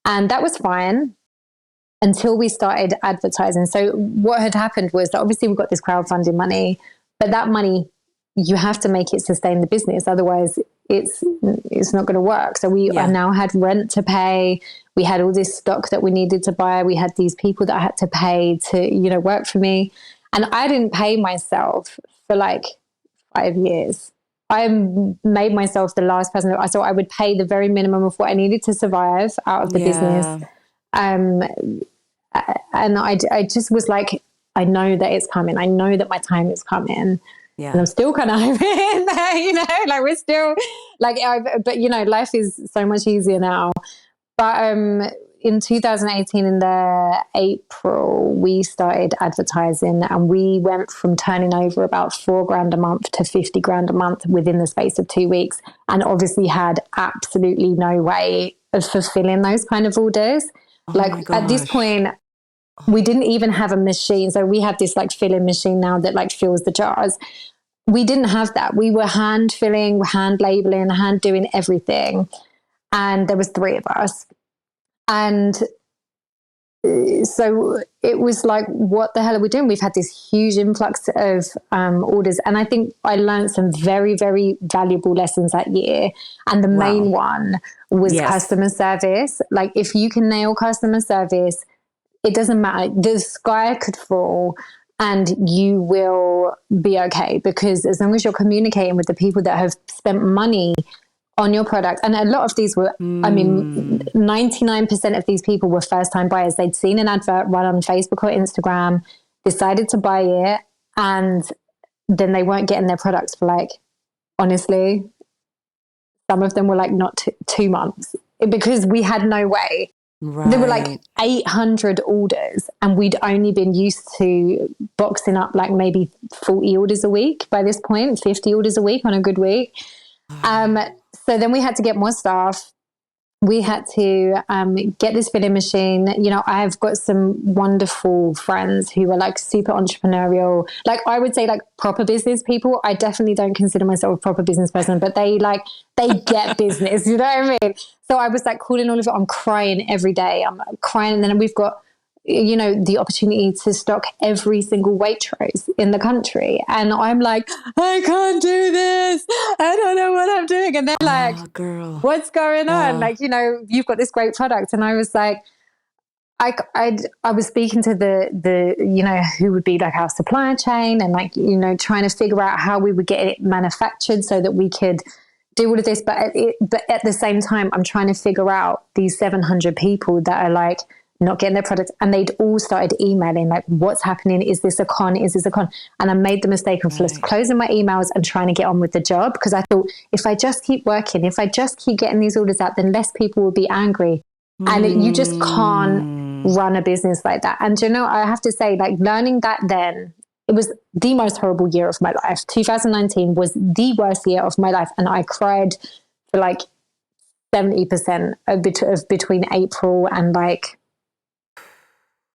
and that was fine until we started advertising. So what had happened was that obviously we got this crowdfunding money, but that money, you have to make it sustain the business. Otherwise it's not going to work. So we now had rent to pay. We had all this stock that we needed to buy. We had these people that I had to pay to, you know, work for me. And I didn't pay myself for like 5 years. I made myself the last person. I thought I would pay the very minimum of what I needed to survive out of the business. And I just was like, I know that it's coming. I know that my time is coming. Yeah. And I'm still kind of in there, you know, like we're still like, but you know, life is so much easier now. But in 2018, in the April, we started advertising, and we went from turning over about $4,000 a month to $50,000 a month within the space of 2 weeks. And obviously had absolutely no way of fulfilling those kind of orders. Like at this point, we didn't even have a machine. So we have this like filling machine now that like fills the jars. We didn't have that. We were hand filling, hand labeling, hand doing everything. And there was 3 of us. And so it was like, what the hell are we doing? We've had this huge influx of orders. And I think I learned some very, very valuable lessons that year. And the main one was customer service. Like if you can nail customer service, it doesn't matter. The sky could fall and you will be okay, because as long as you're communicating with the people that have spent money on your product. And a lot of these were, I mean, 99% of these people were first-time buyers. They'd seen an advert run on Facebook or Instagram, decided to buy it, and then they weren't getting their products for like, honestly, some of them were like not 2 months, because we had no way. Right. There were like 800 orders, and we'd only been used to boxing up like maybe 40 orders a week by this point, 50 orders a week on a good week. So then we had to get more staff. We had to get this filling machine. You know, I've got some wonderful friends who are like super entrepreneurial. Like I would say like proper business people. I definitely don't consider myself a proper business person, but they get business, you know what I mean? So I was like calling all of it. I'm crying every day. I'm crying. And then we've got, you know, the opportunity to stock every single Waitrose in the country. And I'm like, I can't do this. I don't know what I'm doing. And they're like, girl, what's going on? Like, you know, you've got this great product. And I was like, I was speaking to the, you know, who would be like our supply chain, and like, you know, trying to figure out how we would get it manufactured so that we could do all of this. But at the same time, I'm trying to figure out these 700 people that are like, not getting their products, and they'd all started emailing like, what's happening? Is this a con? Is this a con? And I made the mistake of just closing my emails and trying to get on with the job, because I thought if I just keep working, if I just keep getting these orders out, then less people will be angry. And you just can't run a business like that. And you know, I have to say, like, learning that then, it was the most horrible year of my life. 2019 was the worst year of my life, and I cried for like 70% of between April and like,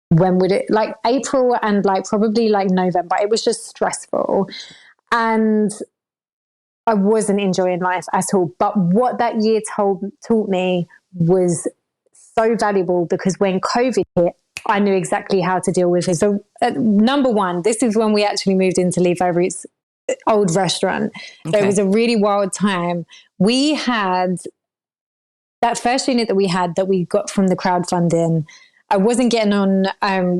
when would it, like April and like probably like November. It was just stressful, and I wasn't enjoying life at all. But what that year taught me was so valuable, because when COVID hit, I knew exactly how to deal with it. So number one, this is when we actually moved into Leaf Overeat's old restaurant. So it was a really wild time. We had that first unit that we got from the crowdfunding. I wasn't getting on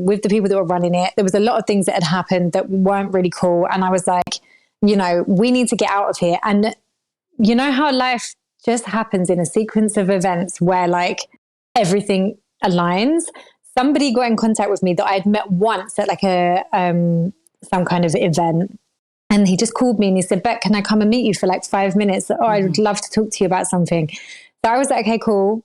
with the people that were running it. There was a lot of things that had happened that weren't really cool. And I was like, you know, we need to get out of here. And you know how life just happens in a sequence of events where like everything aligns. Somebody got in contact with me that I had met once at like a some kind of event. And he just called me and he said, Beck, can I come and meet you for like 5 minutes? Oh, I'd love to talk to you about something. So I was like, okay, cool.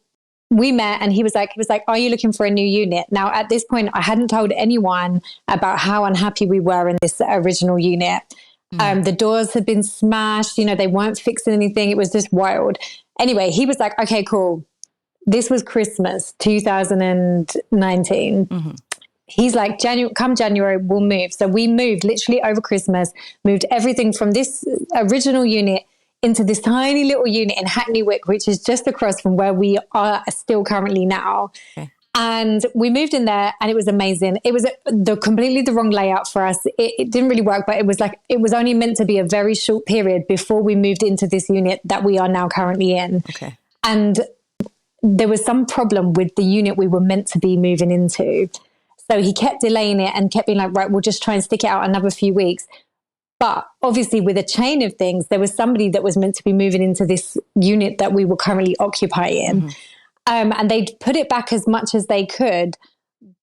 We met, and he was like, are you looking for a new unit? Now, at this point, I hadn't told anyone about how unhappy we were in this original unit. The doors had been smashed. You know, they weren't fixing anything. It was just wild. Anyway, he was like, okay, cool. This was Christmas 2019. He's like, come January, we'll move. So we moved literally over Christmas, moved everything from this original unit into this tiny little unit in Hackney Wick, which is just across from where we are still currently now. Okay. And we moved in there and it was amazing. It was completely the wrong layout for us. It didn't really work, but it was only meant to be a very short period before we moved into this unit that we are now currently in. Okay. And there was some problem with the unit we were meant to be moving into. So he kept delaying it and kept being like, right, we'll just try and stick it out another few weeks. But obviously with a chain of things, there was somebody that was meant to be moving into this unit that we were currently occupying. And they'd put it back as much as they could.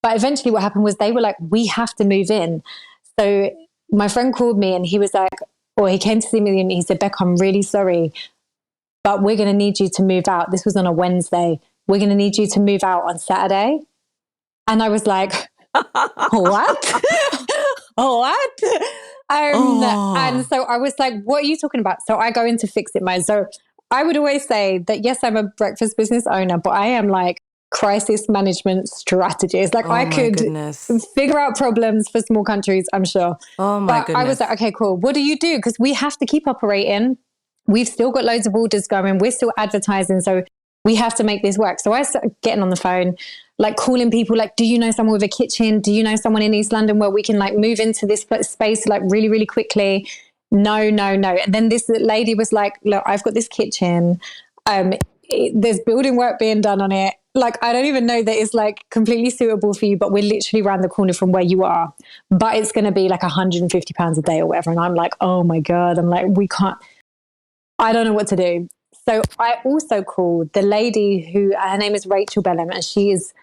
But eventually what happened was they were like, we have to move in. So my friend called me and he was like, or he came to see me and he said, Beck, I'm really sorry, but we're going to need you to move out. This was on a Wednesday. We're going to need you to move out on Saturday. And I was like, what? What? And so I was like, what are you talking about? So I go into fix it mode. So I would always say that, yes, I'm a breakfast business owner, but I am like crisis management strategist. Like I could figure out problems for small countries, I'm sure. Oh my goodness. I was like, okay, cool. What do you do? Because we have to keep operating. We've still got loads of orders going. We're still advertising. So we have to make this work. So I started getting on the phone, like calling people, like, do you know someone with a kitchen? Do you know someone in East London where we can like move into this space like really, really quickly? No. And then this lady was like, look, I've got this kitchen. There's building work being done on it. Like, I don't even know that it's like completely suitable for you, but we're literally around the corner from where you are. But it's going to be like £150 a day or whatever. And I'm like, oh my God. I'm like, I don't know what to do. So I also called the lady her name is Rachel Bellum, and she's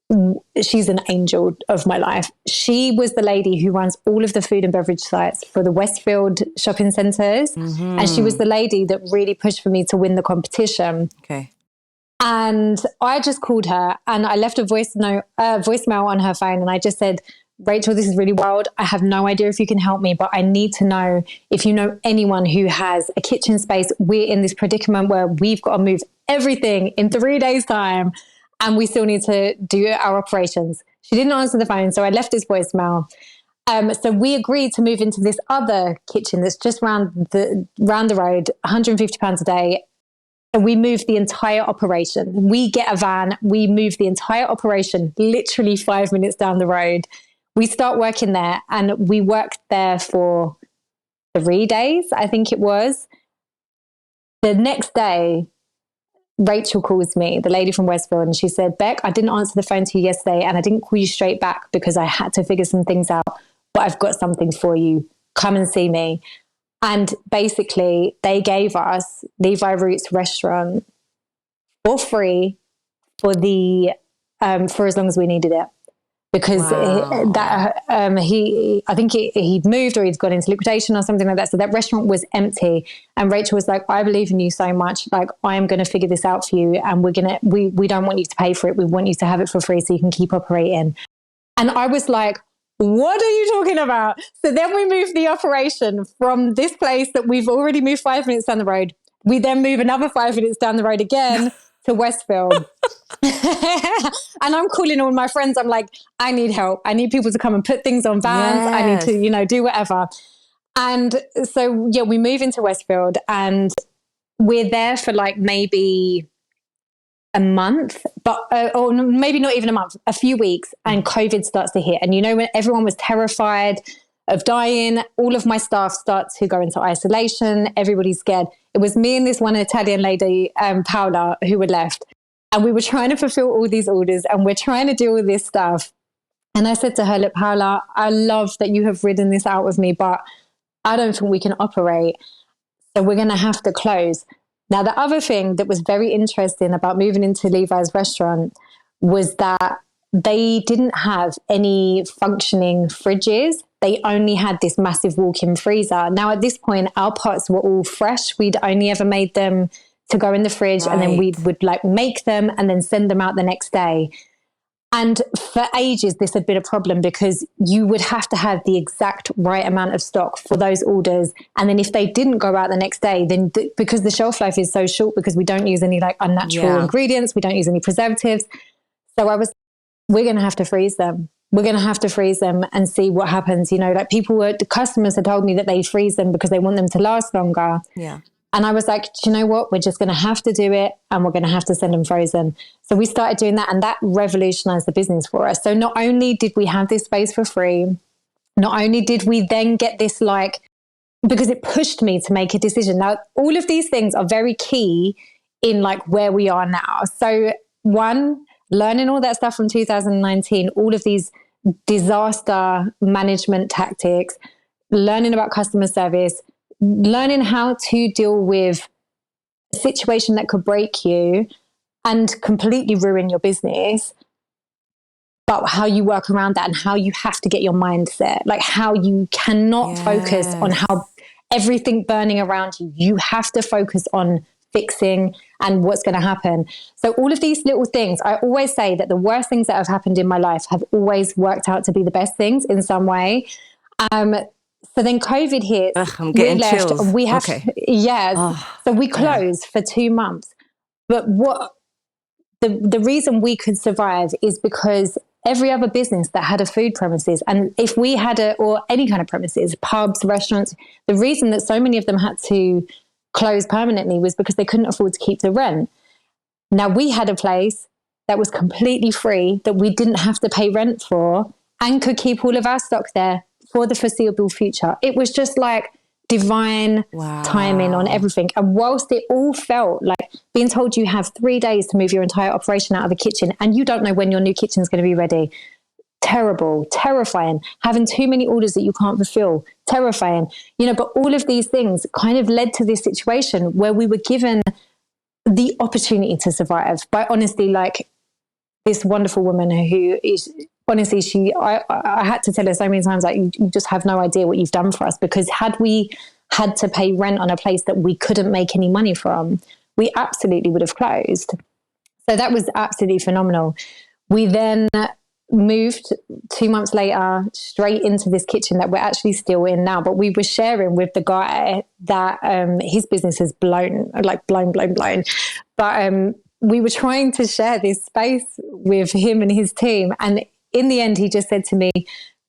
an angel of my life. She was the lady who runs all of the food and beverage sites for the Westfield shopping centres. And she was the lady that really pushed for me to win the competition. Okay. And I just called her and I left a voicemail on her phone. And I just said, Rachel, this is really wild. I have no idea if you can help me, but I need to know if you know anyone who has a kitchen space. We're in this predicament where we've got to move everything in 3 days' time. And we still need to do our operations. She didn't answer the phone, so I left this voicemail. So we agreed to move into this other kitchen that's just round the road, £150 a day. And we moved the entire operation. We get a van, we move the entire operation literally 5 minutes down the road. We start working there and we worked there for 3 days, I think it was. The next day, Rachel calls me, the lady from Westfield, and she said, Beck, I didn't answer the phone to you yesterday and I didn't call you straight back because I had to figure some things out, but I've got something for you. Come and see me. And basically they gave us Levi Roots restaurant for free for as long as we needed it. Because I think he'd moved or he'd gone into liquidation or something like that. So that restaurant was empty. And Rachel was like, I believe in you so much. Like, I am going to figure this out for you. And we don't want you to pay for it. We want you to have it for free so you can keep operating. And I was like, what are you talking about? So then we moved the operation from this place that we've already moved 5 minutes down the road. We then move another 5 minutes down the road again to Westfield. And I'm calling all my friends. I'm like, I need help. I need people to come and put things on vans. Yes. I need to, do whatever. And so, yeah, we move into Westfield and we're there for like maybe a month, but or maybe not even a month, a few weeks, and COVID starts to hit. And when everyone was terrified of dying, all of my staff start to go into isolation. Everybody's scared. It was me and this one Italian lady, Paola, who were left. And we were trying to fulfill all these orders and we're trying to deal with this stuff. And I said to her, look, Paola, I love that you have ridden this out with me, but I don't think we can operate. So we're going to have to close. Now, the other thing that was very interesting about moving into Levi's restaurant was that they didn't have any functioning fridges. They only had this massive walk-in freezer. Now, at this point, our pots were all fresh. We'd only ever made them to go in the fridge, right. And then we would like make them and then send them out the next day. And for ages, this had been a problem because you would have to have the exact right amount of stock for those orders. And then if they didn't go out the next day, then because the shelf life is so short, because we don't use any like unnatural ingredients, we don't use any preservatives. So we're going to have to freeze them. We're going to have to freeze them and see what happens. You know, like the customers had told me that they freeze them because they want them to last longer. Yeah. And I was like, do you know what? We're just going to have to do it, and we're going to have to send them frozen. So we started doing that, and that revolutionized the business for us. So not only did we have this space for free, not only did we then get this, like, because it pushed me to make a decision. Now, all of these things are very key in like where we are now. So one, learning all that stuff from 2019, all of these disaster management tactics, learning about customer service, learning how to deal with a situation that could break you and completely ruin your business, but how you work around that and how you have to get your mindset, like how you cannot focus on how everything burning around you. You have to focus on fixing and what's going to happen. So all of these little things, I always say that the worst things that have happened in my life have always worked out to be the best things in some way. So then COVID hit. I'm getting chills. We have, So we closed for 2 months. But what the reason we could survive is because every other business that had a food premises, and if we had or any kind of premises, pubs, restaurants, the reason that so many of them had to close permanently was because they couldn't afford to keep the rent. Now we had a place that was completely free, that we didn't have to pay rent for, and could keep all of our stock there for the foreseeable future. It was just like divine timing on everything. And whilst it all felt like being told you have 3 days to move your entire operation out of the kitchen and you don't know when your new kitchen is going to be ready, terrible, terrifying. Having too many orders that you can't fulfill, terrifying. You know, but all of these things kind of led to this situation where we were given the opportunity to survive by honestly, like this wonderful woman who is honestly, I had to tell her so many times, like, you just have no idea what you've done for us, because had we had to pay rent on a place that we couldn't make any money from, we absolutely would have closed. So that was absolutely phenomenal. We then moved 2 months later straight into this kitchen that we're actually still in now, but we were sharing with the guy that his business has blown. But we were trying to share this space with him and his team, and in the end, he just said to me,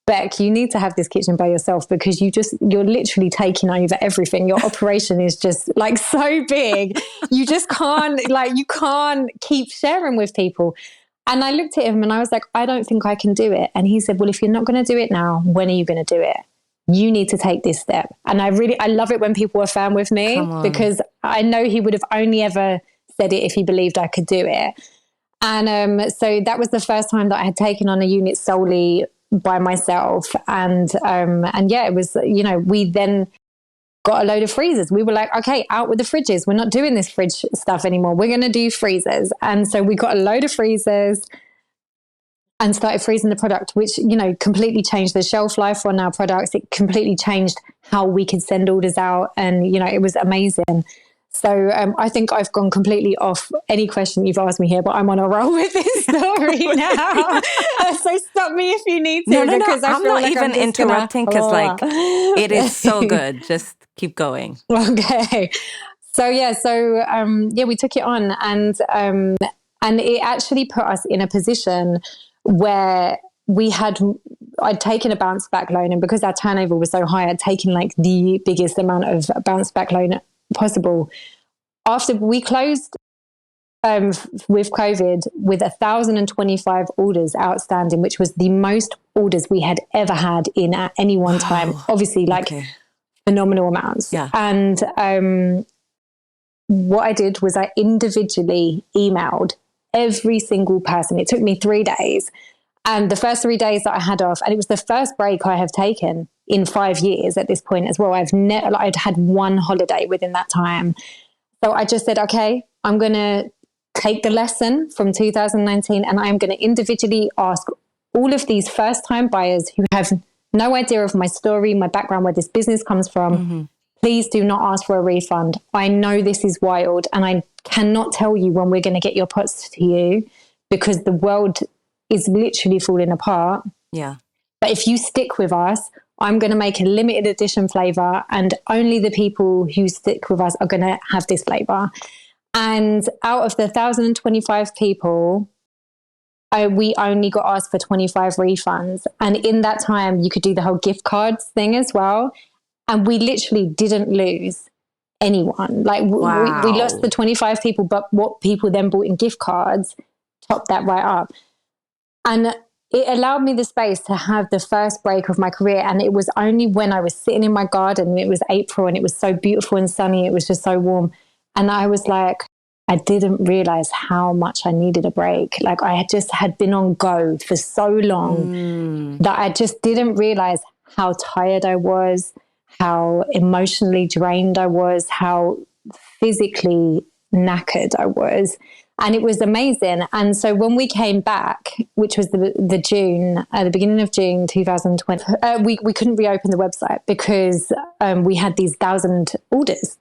Beck, you need to have this kitchen by yourself, because you're literally taking over everything. Your operation is just like so big. You just can't, you can't keep sharing with people. And I looked at him and I was like, I don't think I can do it. And he said, well, if you're not going to do it now, when are you going to do it? You need to take this step. And I love it when people are firm with me, because I know he would have only ever said it if he believed I could do it. And so that was the first time that I had taken on a unit solely by myself. And it was, we then got a load of freezers. We were like, okay, out with the fridges. We're not doing this fridge stuff anymore. We're going to do freezers. And so we got a load of freezers and started freezing the product, which, completely changed the shelf life on our products. It completely changed how we could send orders out. And, it was amazing. So I think I've gone completely off any question you've asked me here, but I'm on a roll with this story now. So stop me if you need to. No. I'm not even interrupting, because it is so good. Just keep going. Okay. So we took it on, and it actually put us in a position where I'd taken a bounce back loan, and because our turnover was so high, I'd taken like the biggest amount of bounce back loan possible. After we closed with COVID with 1,025 orders outstanding, which was the most orders we had ever had in at any one time. Obviously, phenomenal amounts. Yeah. And what I did was I individually emailed every single person. It took me 3 days. And the first 3 days that I had off, and it was the first break I have taken in 5 years at this point as well. I'd had one holiday within that time. So I just said, okay, I'm going to take the lesson from 2019, and I'm going to individually ask all of these first-time buyers who have no idea of my story, my background, where this business comes from. Please do not ask for a refund. I know this is wild, and I cannot tell you when we're going to get your pots to you, because the world is literally falling apart. Yeah. But if you stick with us, I'm going to make a limited edition flavor, and only the people who stick with us are going to have this flavor. And out of the 1,025 people, we only got asked for 25 refunds. And in that time, you could do the whole gift cards thing as well. And we literally didn't lose anyone. Like Wow. we lost the 25 people, but what people then bought in gift cards topped that right up. And it allowed me the space to have the first break of my career. And it was only when I was sitting in my garden, and it was April and it was so beautiful and sunny, it was just so warm. And I was like, I didn't realize how much I needed a break. Like I had been on go for so long that I just didn't realize how tired I was, how emotionally drained I was, how physically knackered I was. And it was amazing. And so when we came back, which was the June, the beginning of June 2020, we couldn't reopen the website because we had these 1,000 orders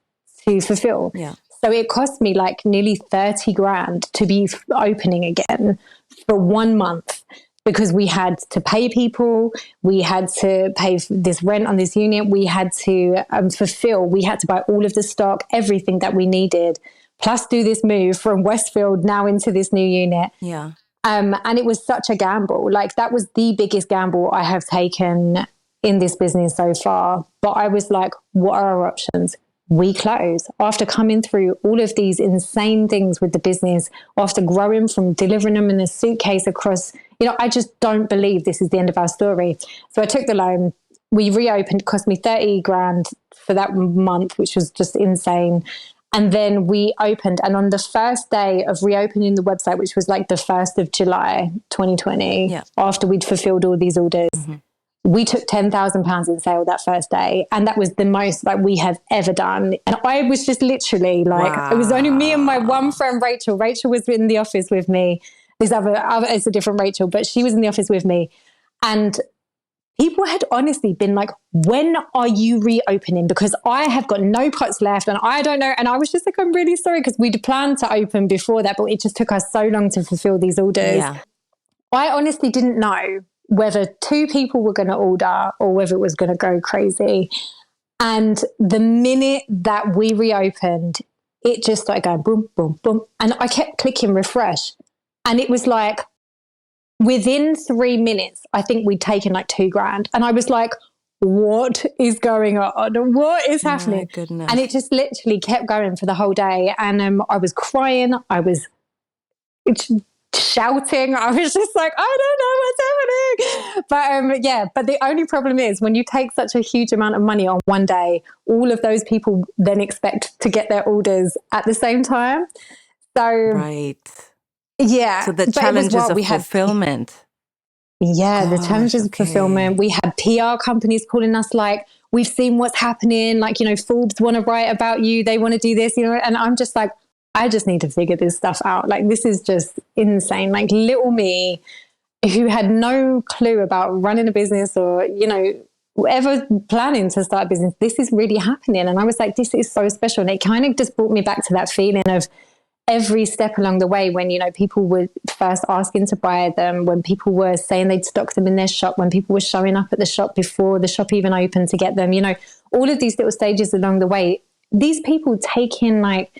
to fulfill. Yeah. So it cost me like nearly 30 grand to be opening again for 1 month, because we had to pay people, we had to pay this rent on this unit, we had to fulfill, we had to buy all of the stock, everything that we needed, plus do this move from Westfield now into this new unit. Yeah. And it was such a gamble. Like that was the biggest gamble I have taken in this business so far. But I was like, what are our options? We close. After coming through all of these insane things with the business, after growing from delivering them in a suitcase across, I just don't believe this is the end of our story. So I took the loan. We reopened. It cost me 30 grand for that month, which was just insane. And then we opened. And on the first day of reopening the website, which was like the 1st of July, 2020, after we'd fulfilled all these orders, we took £10,000 in sale that first day. And that was the most like we have ever done. And I was just literally like, It was only me and my one friend, Rachel. Rachel was in the office with me. This other it's a different Rachel, but she was in the office with me. And people had honestly been like, when are you reopening? Because I have got no pots left and I don't know. And I was just like, I'm really sorry, because we'd planned to open before that, but it just took us so long to fulfill these orders. Yeah. I honestly didn't know whether 2 people were going to order or whether it was going to go crazy. And the minute that we reopened, it just started going boom, boom, boom. And I kept clicking refresh. And it was like, within 3 minutes, I think we'd taken like 2 grand. And I was like, what is going on? What is happening? My goodness. And it just literally kept going for the whole day. And I was crying. I was shouting. I was just like, I don't know what's happening. But the only problem is when you take such a huge amount of money on one day, all of those people then expect to get their orders at the same time. So, right. Yeah. So the challenges of fulfillment. The challenges of fulfillment. We had PR companies calling us like, we've seen what's happening. Like, Forbes want to write about you. They want to do this, and I'm just like, I just need to figure this stuff out. Like, this is just insane. Like little me who had no clue about running a business or, ever planning to start a business. This is really happening. And I was like, this is so special. And it kind of just brought me back to that feeling of every step along the way when, people were first asking to buy them, when people were saying they'd stock them in their shop, when people were showing up at the shop before the shop even opened to get them, all of these little stages along the way, these people taking like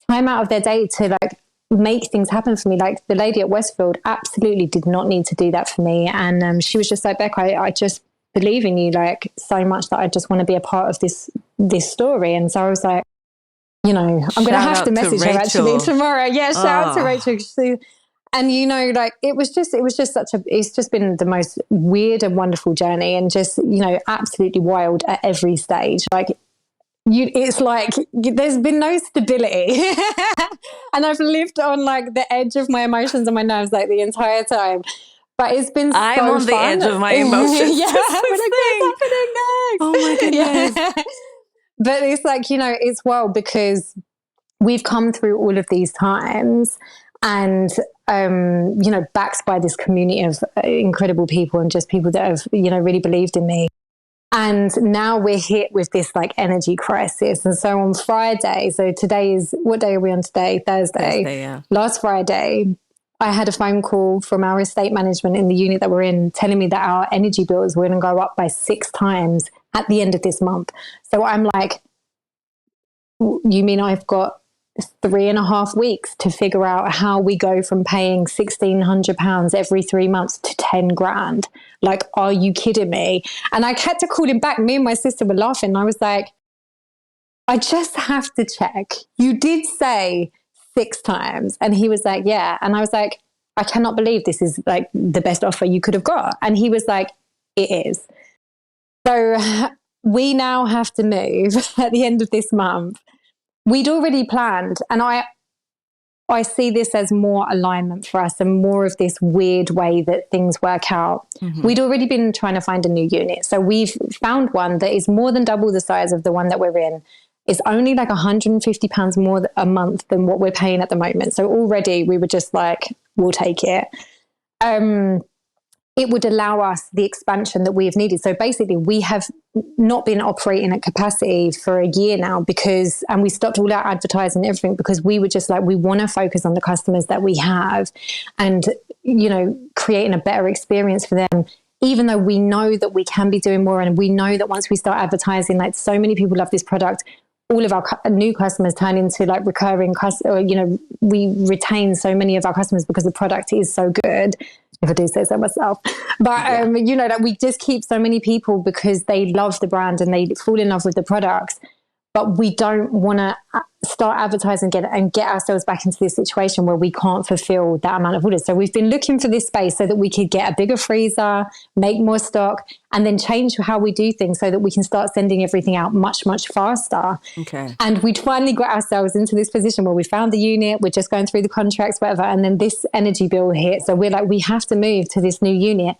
time out of their day to like make things happen for me. Like the lady at Westfield absolutely did not need to do that for me. And she was just like, Beck, I just believe in you like so much that I just want to be a part of this story. And so I was like, I'm going to have to message her actually tomorrow. Yeah, shout out to Rachel. And it's just been the most weird and wonderful journey, and just, absolutely wild at every stage. Like it's like there's been no stability. And I've lived on like the edge of my emotions and my nerves like the entire time. But it's been so fun. I'm on the edge of my emotions. Yeah, we're like, what's happening next? Oh my goodness. Yeah. But it's like, it's wild because we've come through all of these times and, backed by this community of incredible people and just people that have, really believed in me. And now we're hit with this like energy crisis. And so on Friday, so today is, what day are we on today? Thursday. Yeah. Last Friday, I had a phone call from our estate management in the unit that we're in telling me that our energy bills were going to go up by 6 times at the end of this month. So I'm like, you mean I've got 3.5 weeks to figure out how we go from paying £1,600 every 3 months to 10 grand? Like, are you kidding me? And I had to call him back. Me and my sister were laughing. And I was like, I just have to check. You did say 6 times. And he was like, yeah. And I was like, I cannot believe this is like the best offer you could have got. And he was like, it is. So we now have to move at the end of this month. We'd already planned, and I see this as more alignment for us and more of this weird way that things work out. Mm-hmm. We'd already been trying to find a new unit. So we've found one that is more than double the size of the one that we're in. It's only like £150 more a month than what we're paying at the moment. So already we were just like, we'll take it. It would allow us the expansion that we have needed. So basically we have not been operating at capacity for a year now and we stopped all our advertising and everything because we were just like, we want to focus on the customers that we have and, creating a better experience for them, even though we know that we can be doing more. And we know that once we start advertising, like so many people love this product, all of our new customers turn into like recurring customers. We retain so many of our customers because the product is so good. If I do say so myself, but that we just keep so many people because they love the brand and they fall in love with the products. But we don't want to start advertising again and get ourselves back into this situation where we can't fulfill that amount of orders. So we've been looking for this space so that we could get a bigger freezer, make more stock, and then change how we do things so that we can start sending everything out much, much faster. Okay. And we'd finally got ourselves into this position where we found the unit, we're just going through the contracts, whatever, and then this energy bill hit. So we're like, we have to move to this new unit.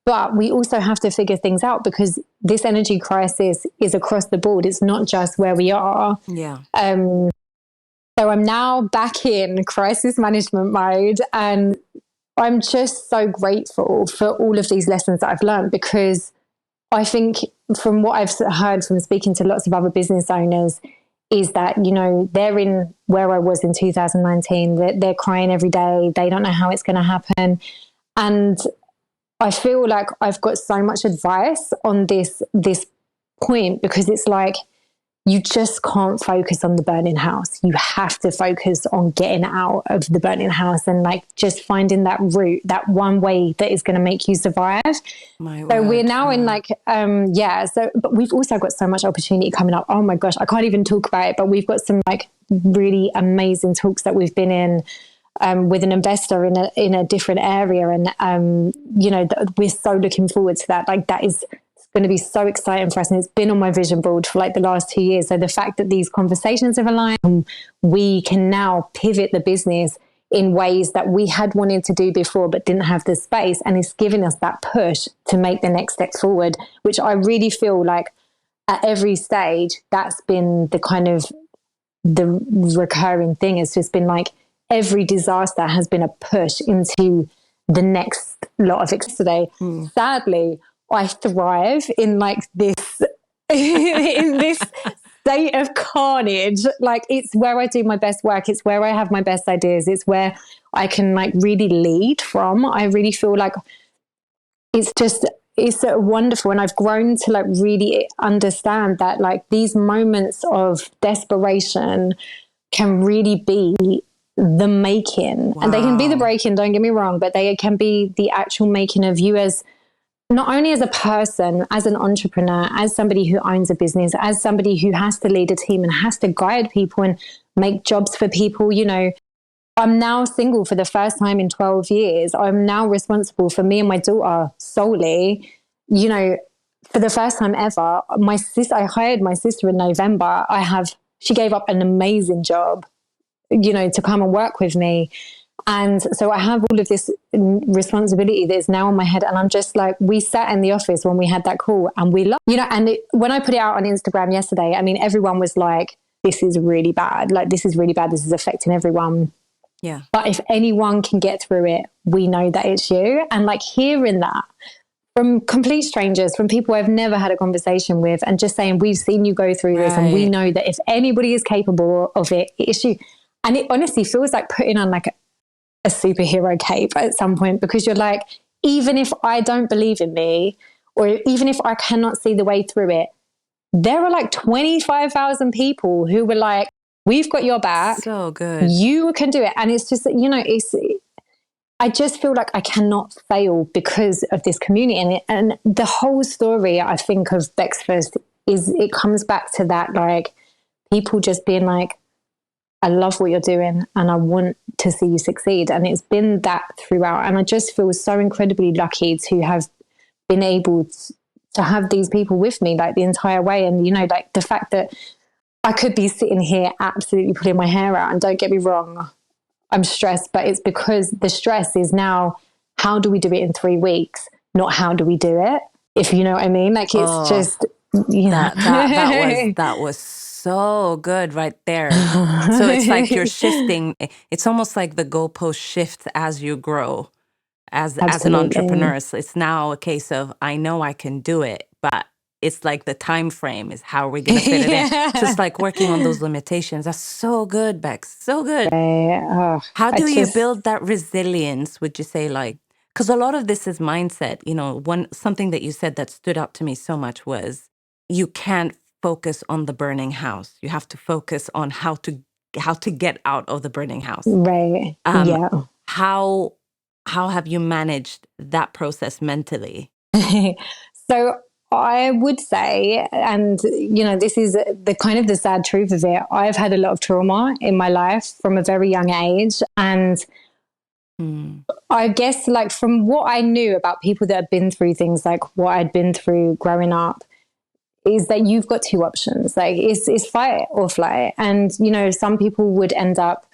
But we also have to figure things out because this energy crisis is across the board. It's not just where we are. Yeah. So I'm now back in crisis management mode, and I'm just so grateful for all of these lessons that I've learned, because I think from what I've heard from speaking to lots of other business owners is that, they're in where I was in 2019. They're crying every day. They don't know how it's going to happen. And I feel like I've got so much advice on this point, because it's like, you just can't focus on the burning house. You have to focus on getting out of the burning house and like just finding that route, that one way that is going to make you survive. We're now in like, but we've also got so much opportunity coming up. Oh my gosh, I can't even talk about it, but we've got some like really amazing talks that we've been in with an investor in a different area. And, we're so looking forward to that. Like that is going to be so exciting for us. And it's been on my vision board for like the last 2 years. So the fact that these conversations have aligned, we can now pivot the business in ways that we had wanted to do before, but didn't have the space. And it's giving us that push to make the next step forward, which I really feel like at every stage, that's been the kind of the recurring thing. It's just been like, every disaster has been a push into the next lot of yesterday. Sadly, I thrive in like this, in this state of carnage. Like it's where I do my best work. It's where I have my best ideas. It's where I can like really lead from. I really feel like it's wonderful. And I've grown to like really understand that like these moments of desperation can really be the making. Wow. And they can be the breaking, don't get me wrong, but they can be the actual making of you as not only as a person, as an entrepreneur, as somebody who owns a business, as somebody who has to lead a team and has to guide people and make jobs for people. I'm now single for the first time in 12 years. I'm now responsible for me and my daughter solely. For the first time ever, I hired my sister in November. She gave up an amazing job, to come and work with me. And so I have all of this responsibility that is now on my head. And I'm just like, we sat in the office when we had that call and we loved, when I put it out on Instagram yesterday, I mean, everyone was like, this is really bad. Like, this is really bad. This is affecting everyone. Yeah. But if anyone can get through it, we know that it's you. And like hearing that from complete strangers, from people I've never had a conversation with, and just saying, we've seen you go through this and we know that if anybody is capable of it, it's you. And it honestly feels like putting on like a superhero cape at some point, because you're like, even if I don't believe in me, or even if I cannot see the way through it, there are like 25,000 people who were like, we've got your back. So good. You can do it. And it's just, I just feel like I cannot fail because of this community. And the whole story, I think, of Bex First is it comes back to that, like, people just being like, I love what you're doing and I want to see you succeed. And it's been that throughout. And I just feel so incredibly lucky to have been able to have these people with me like the entire way. And, like the fact that I could be sitting here absolutely pulling my hair out, and don't get me wrong, I'm stressed, but it's because the stress is now, how do we do it in 3 weeks? Not how do we do it? If you know what I mean? Like it's just, that was so good right there. So it's like you're shifting. It's almost like the goalpost shifts as you grow as an entrepreneur. So it's now a case of, I know I can do it, but it's like the time frame is how are we going to fit it in. So it's like working on those limitations. That's so good, Bex. So good. How do you build that resilience, would you say? Like, because a lot of this is mindset. Something that you said that stood out to me so much was, you can't focus on the burning house. You have to focus on how to get out of the burning house. Right. Yeah. How have you managed that process mentally? So I would say, and this is the kind of the sad truth of it, I've had a lot of trauma in my life from a very young age. And I guess, like, from what I knew about people that have been through things like what I'd been through growing up, is that you've got two options. Like it's fight or flight. And, some people would end up,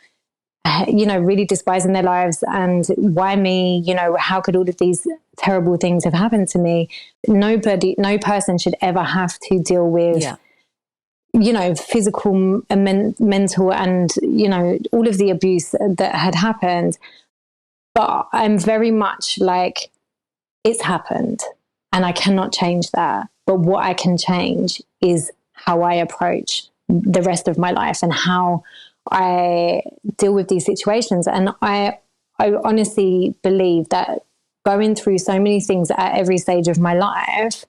really despising their lives, and why me? How could all of these terrible things have happened to me? No person should ever have to deal with, physical and mental and, all of the abuse that had happened. But I'm very much like, it's happened and I cannot change that. But what I can change is how I approach the rest of my life and how I deal with these situations. And I honestly believe that going through so many things at every stage of my life,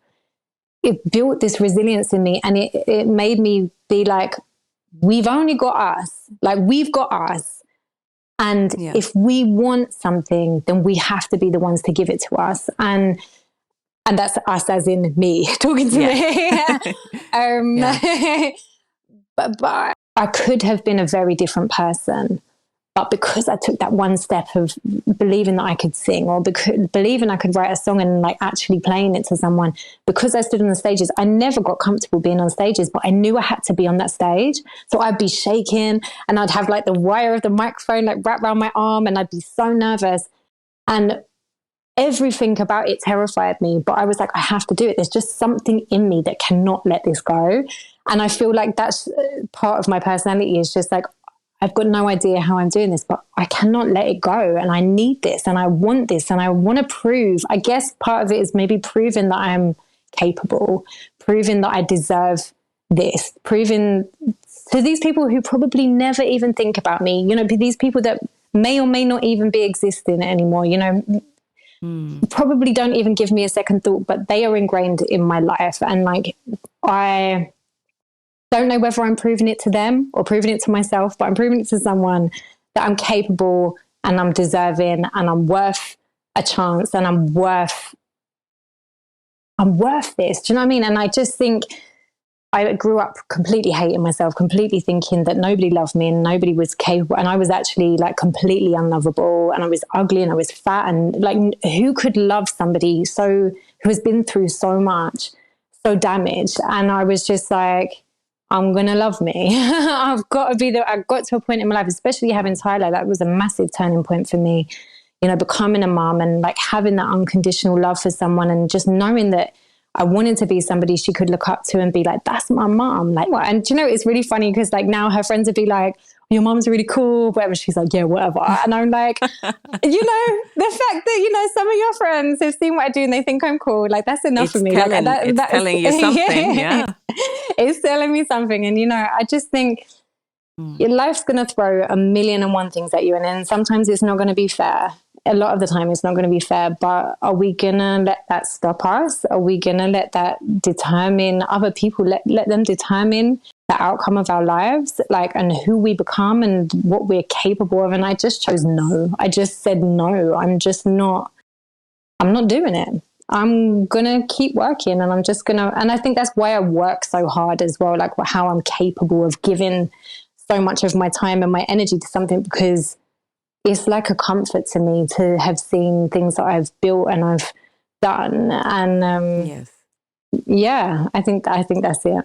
it built this resilience in me, and it made me be like, we've only got us. Like, we've got us. And if we want something, then we have to be the ones to give it to us. And that's us, as in me talking to me. But I could have been a very different person. But because I took that one step of believing that I could sing, or believing I could write a song and like actually playing it to someone, because I stood on the stages, I never got comfortable being on stages, but I knew I had to be on that stage. So I'd be shaking and I'd have like the wire of the microphone like wrapped around my arm, and I'd be so nervous. And everything about it terrified me, but I was like, I have to do it. There's just something in me that cannot let this go. And I feel like that's part of my personality, is just like, I've got no idea how I'm doing this, but I cannot let it go. And I need this, and I want this, and I want to prove. I guess part of it is maybe proving that I'm capable, proving that I deserve this, proving to these people who probably never even think about me, these people that may or may not even be existing anymore, probably don't even give me a second thought, but they are ingrained in my life. And like, I don't know whether I'm proving it to them or proving it to myself, but I'm proving it to someone that I'm capable and I'm deserving and I'm worth a chance and I'm worth this. Do you know what I mean? And I just think I grew up completely hating myself, completely thinking that nobody loved me and nobody was capable. And I was actually like completely unlovable, and I was ugly and I was fat, and like, who could love somebody who has been through so much, so damaged? And I was just like, I'm going to love me. I've got to be there. I got to a point in my life, especially having Tyler, that was a massive turning point for me, becoming a mom and like having that unconditional love for someone, and just knowing that I wanted to be somebody she could look up to and be like, that's my mom. Like, what? And it's really funny because like now her friends would be like, your mom's really cool, whatever. She's like, yeah, whatever. And I'm like, the fact that, some of your friends have seen what I do and they think I'm cool, like that's enough for me. It's telling you something. Yeah. It's telling me something. And, I just think Mm. Your life's going to throw a million and one things at you. And then sometimes it's not going to be fair. A lot of the time it's not going to be fair, but are we going to let that stop us? Are we going to let that determine other people, let them determine the outcome of our lives, like, and who we become and what we're capable of? And I just chose no. I just said, no, I'm not doing it. I'm going to keep working, and I'm just going to, and I think that's why I work so hard as well, like how I'm capable of giving so much of my time and my energy to something, because it's like a comfort to me to have seen things that I've built and I've done. And Yes. yeah, I think that's it.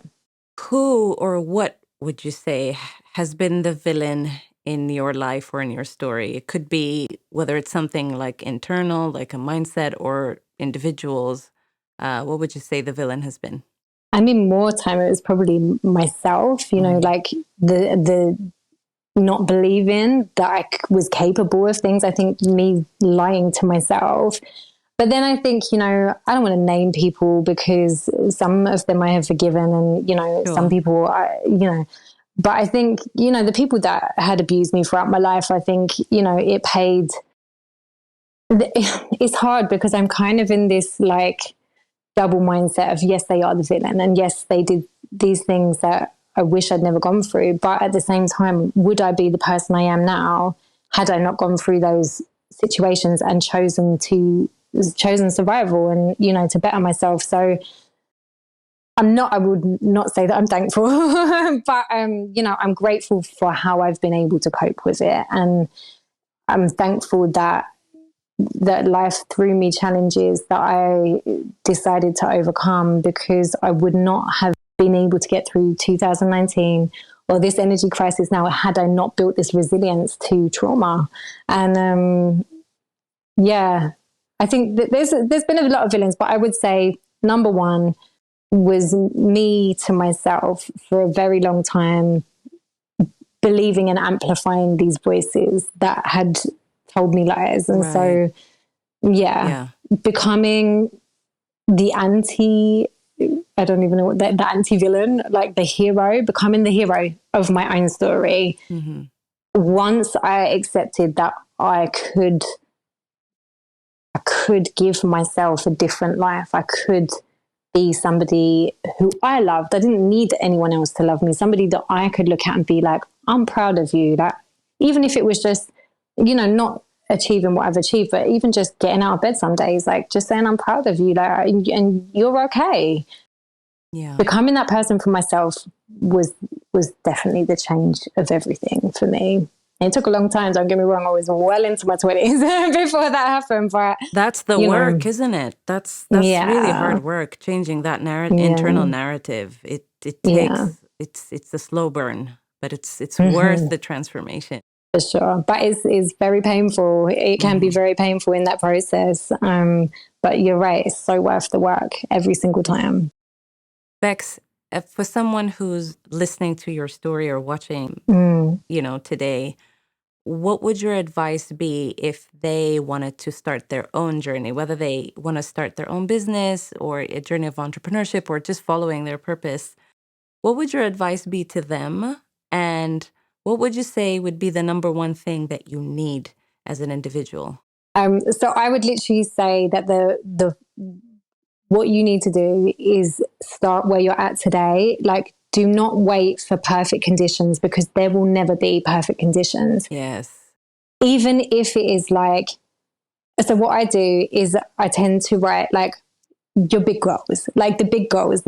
Who or what would you say has been the villain in your life or in your story? It could be whether it's something like internal, like a mindset, or individuals. What would you say the villain has been? I mean, more time it was probably myself, you know, like the not believing that I was capable of things. I think me lying to myself. But then I think, you know, I don't want to name people because some of them I have forgiven, and, you know, Sure. some people, but I think, you know, the people that had abused me throughout my life, I think, you know, it's hard because I'm kind of in this like double mindset of, yes, they are the villain, and yes, they did these things that I wish I'd never gone through. But at the same time, would I be the person I am now had I not gone through those situations and chosen survival and, you know, to better myself? So I would not say that I'm thankful, but, you know, I'm grateful for how I've been able to cope with it. And I'm thankful that life threw me challenges that I decided to overcome, because I would not have been able to get through 2019 or this energy crisis now had I not built this resilience to trauma. And yeah, I think that there's been a lot of villains, but I would say number one was me to myself for a very long time, believing and amplifying these voices that had told me lies. And so, yeah, becoming the I don't even know what the anti-villain, like the hero, becoming the hero of my own story. Mm-hmm. Once I accepted that I could give myself a different life. I could be somebody who I loved. I didn't need anyone else to love me. Somebody that I could look at and be like, I'm proud of you. That even if it was just, you know, not achieving what I've achieved, but even just getting out of bed some days, like just saying I'm proud of you, like, and you're okay. Yeah. Becoming that person for myself was definitely the change of everything for me. And it took a long time, don't get me wrong. I was well into my 20s before that happened. But that's the work, isn't it? That's really hard work, changing that internal narrative. It takes it's a slow burn, but it's worth the transformation. For sure. But it's very painful. It can be very painful in that process. But you're right, it's so worth the work every single time. Bex, for someone who's listening to your story or watching, you know, today, what would your advice be if they wanted to start their own journey, whether they want to start their own business or a journey of entrepreneurship or just following their purpose? What would your advice be to them? And what would you say would be the number one thing that you need as an individual? So I would literally say that the what you need to do is start where you're at today. Like, do not wait for perfect conditions, because there will never be perfect conditions. Yes. Even if it is like, so what I do is I tend to write like your big goals, like the big goals,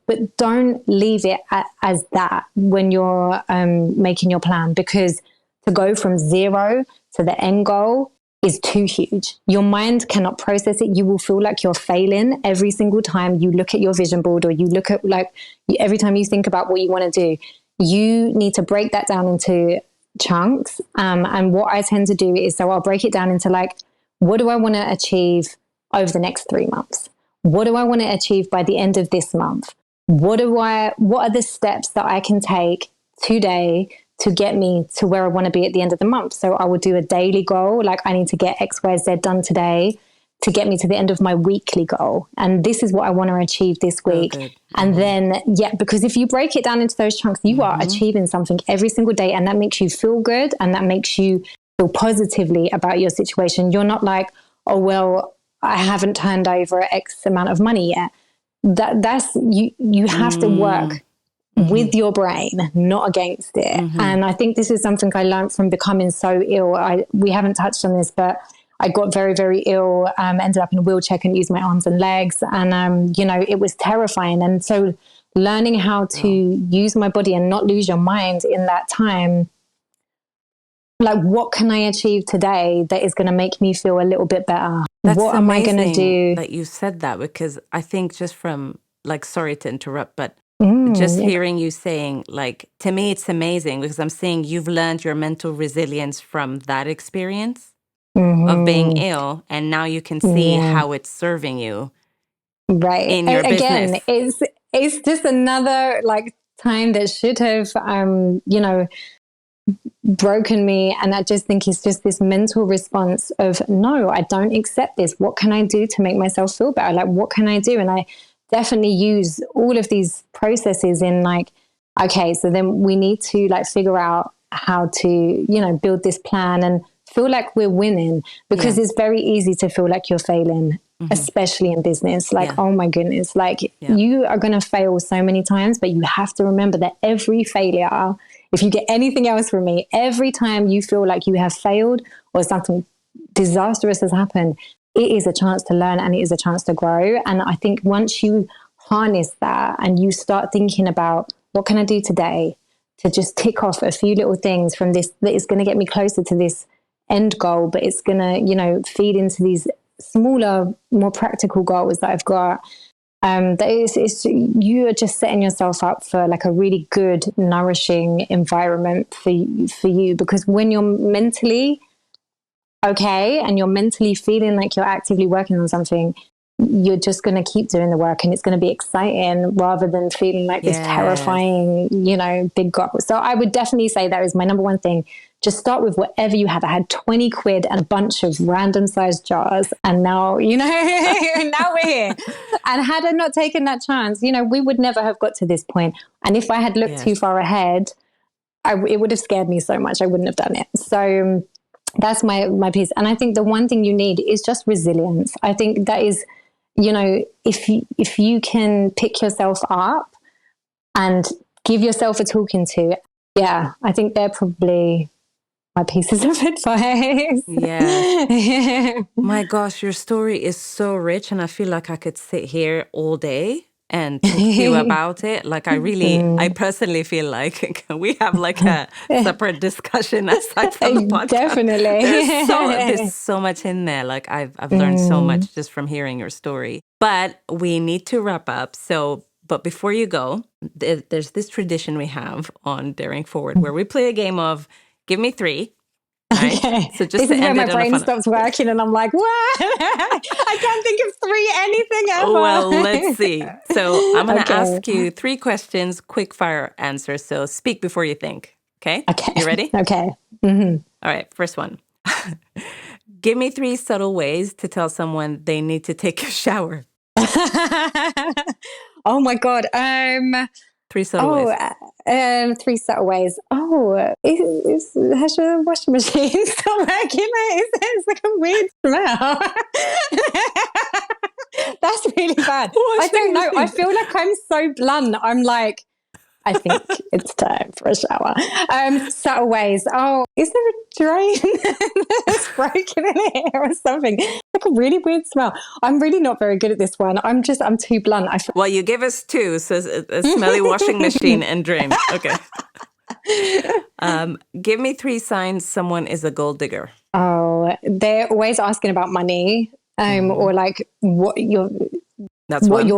but don't leave it as that when you're making your plan, because to go from zero to the end goal is too huge. Your mind cannot process it. You will feel like you're failing every single time you look at your vision board, or you look at like every time you think about what you want to do. You need to break that down into chunks. And what I tend to do is, so I'll break it down into like, what do I want to achieve over the next 3 months? What do I want to achieve by the end of this month? What are the steps that I can take today to get me to where I want to be at the end of the month? So I will do a daily goal. Like, I need to get X, Y, Z done today to get me to the end of my weekly goal. And this is what I want to achieve this week. And then, because if you break it down into those chunks, you are achieving something every single day. And that makes you feel good. And that makes you feel positively about your situation. You're not like, oh, well, I haven't turned over X amount of money yet. That's you have to work with your brain, not against it. And I think this is something I learned from becoming so ill. We haven't touched on this, but I got very, very ill, ended up in a wheelchair, couldn't use my arms and legs. And, it was terrifying. And so learning how to use my body and not lose your mind in that time, like, what can I achieve today that is going to make me feel a little bit better? What am I going to do? That you said that, because I think just from, like, sorry to interrupt, but just hearing you saying, like, to me, it's amazing because I'm seeing you've learned your mental resilience from that experience of being ill. And now you can see how it's serving you in your business. Again, it's just another, like, time that should have, broken me. And I just think it's just this mental response of, no, I don't accept this. What can I do to make myself feel better? Like, what can I do? And I definitely use all of these processes in, like, okay, so then we need to, like, figure out how to, build this plan and feel like we're winning, because it's very easy to feel like you're failing, especially in business. Like, oh my goodness, like you are going to fail so many times, but you have to remember that every failure, if you get anything else from me, every time you feel like you have failed or something disastrous has happened, it is a chance to learn and it is a chance to grow. And I think once you harness that and you start thinking about, what can I do today to just tick off a few little things from this that is going to get me closer to this end goal, but it's going to, feed into these smaller, more practical goals that I've got. You are just setting yourself up for, like, a really good, nourishing environment for you, because when you're mentally okay and you're mentally feeling like you're actively working on something, you're just going to keep doing the work and it's going to be exciting rather than feeling like this terrifying, big goal. So I would definitely say that is my number one thing. Just start with whatever you have. I had 20 quid and a bunch of random sized jars. And now, now we're here. And had I not taken that chance, we would never have got to this point. And if I had looked too far ahead, it would have scared me so much. I wouldn't have done it. So that's my piece. And I think the one thing you need is just resilience. I think that is, if you can pick yourself up and give yourself a talking to, I think they're probably my pieces of advice. Yeah. My gosh, your story is so rich, and I feel like I could sit here all day and talk to you about it. Like, I personally feel like we have, like, a separate discussion aside from the podcast. Definitely. There's so much in there. Like, I've learned so much just from hearing your story. But we need to wrap up. But before you go, there's this tradition we have on Daring Forward where we play a game of Give Me Three. Right? Okay. So just this is where my brain stops working and I'm like, what? I can't think of anything ever. Well, let's see. So I'm going to ask you 3 questions, quick fire answers. So speak before you think. Okay? Okay. You ready? Okay. Mm-hmm. All right. First one. Give me 3 subtle ways to tell someone they need to take a shower. Oh my God. 3 subtle ways. 3 subtle ways. Has your washing machine still working? It's like a weird smell. That's really bad. I don't know. I feel like I'm so blunt. I'm like, I think it's time for a shower. Subtle ways. Oh, is there a drain that's broken in here or something? Like a really weird smell. I'm really not very good at this one. I'm too blunt. Well, you give us 2, so a smelly washing machine and drain. Okay. Give me 3 signs someone is a gold digger. Oh, they're always asking about money, or like what your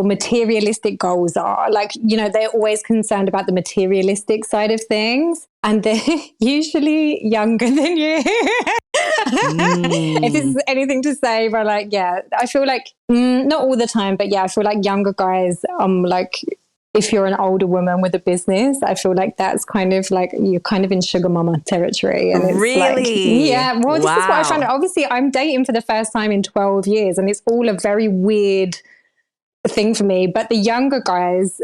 materialistic goals are. Like, they're always concerned about the materialistic side of things, and they're usually younger than you. If this is anything to say, but like, I feel like not all the time, but I feel like younger guys, like, if you're an older woman with a business, I feel like that's kind of like you're kind of in sugar mama territory. And it's really? Well, wow. This is what I found. Obviously, I'm dating for the first time in 12 years, and it's all a very weird thing for me. But the younger guys,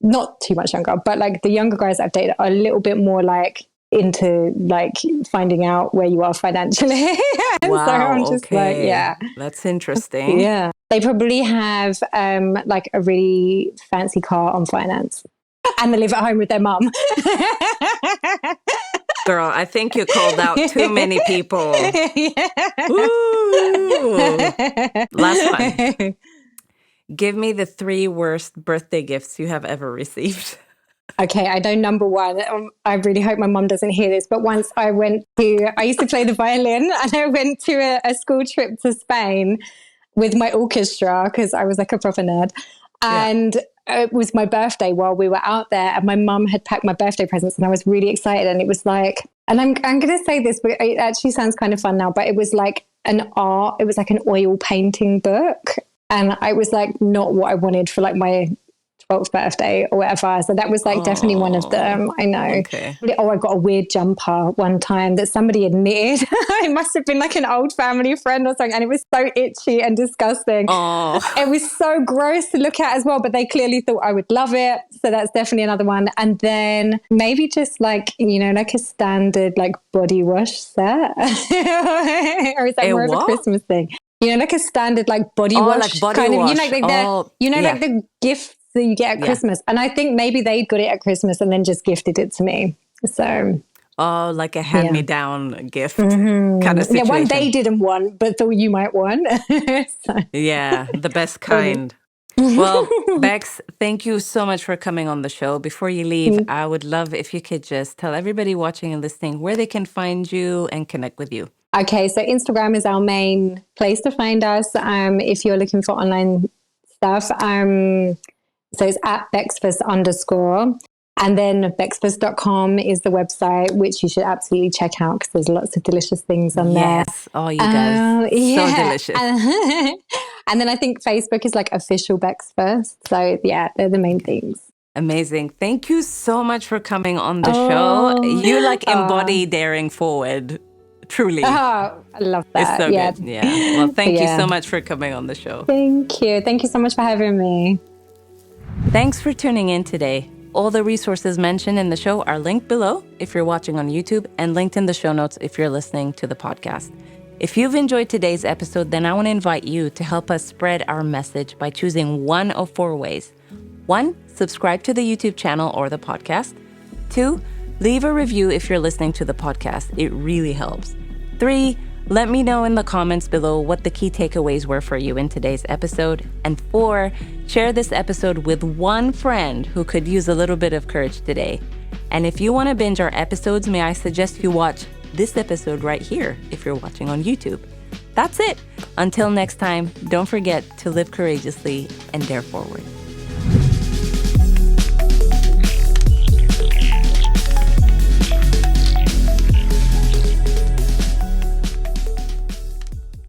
not too much younger, but like the younger guys I've dated are a little bit more like into like finding out where you are financially. Wow, so I'm just like, yeah. That's interesting. Yeah. They probably have like a really fancy car on finance and they live at home with their mum. Girl, I think you called out too many people. Last one. Give me the 3 worst birthday gifts you have ever received. Okay, I know number one. I really hope my mum doesn't hear this, but once I used to play the violin, and I went to a school trip to Spain with my orchestra because I was like a proper nerd. And it was my birthday while we were out there, and my mum had packed my birthday presents, and I was really excited. And it was like, and I'm going to say this, but it actually sounds kind of fun now, but it was like it was like an oil painting book. And I was like, not what I wanted for like my 12th birthday or whatever. So that was like definitely one of them. I know. Okay. Oh, I got a weird jumper one time that somebody had knitted. It must have been like an old family friend or something. And it was so itchy and disgusting. Oh. It was so gross to look at as well, but they clearly thought I would love it. So that's definitely another one. And then maybe just like, you know, like a standard like body wash set. Or is that more of a Christmas thing? You know, like a standard like body wash like body kind wash. of, like the gift that you get at Christmas. And I think maybe they'd got it at Christmas and then just gifted it to me. So like a hand-me-down gift kind of situation. Yeah, one they didn't want, but thought you might want. Yeah, the best kind. Well, Bex, thank you so much for coming on the show. Before you leave, I would love if you could just tell everybody watching and listening where they can find you and connect with you. Okay, so Instagram is our main place to find us if you're looking for online stuff. So it's at Bexfus_. And then Bexfus.com is the website, which you should absolutely check out because there's lots of delicious things on there. Yes. Oh, you guys. So delicious. And then I think Facebook is like official Bexfus. So yeah, they're the main things. Amazing. Thank you so much for coming on the show. You embody daring forward. Truly. Oh, I love that. It's so good. Yeah. Well, thank you so much for coming on the show. Thank you. Thank you so much for having me. Thanks for tuning in today. All the resources mentioned in the show are linked below if you're watching on YouTube and linked in the show notes if you're listening to the podcast. If you've enjoyed today's episode, then I want to invite you to help us spread our message by choosing one of 4 ways. 1, subscribe to the YouTube channel or the podcast. 2, leave a review if you're listening to the podcast. It really helps. 3, let me know in the comments below what the key takeaways were for you in today's episode. And 4, share this episode with one friend who could use a little bit of courage today. And if you want to binge our episodes, may I suggest you watch this episode right here if you're watching on YouTube. That's it. Until next time, don't forget to live courageously and dare forward.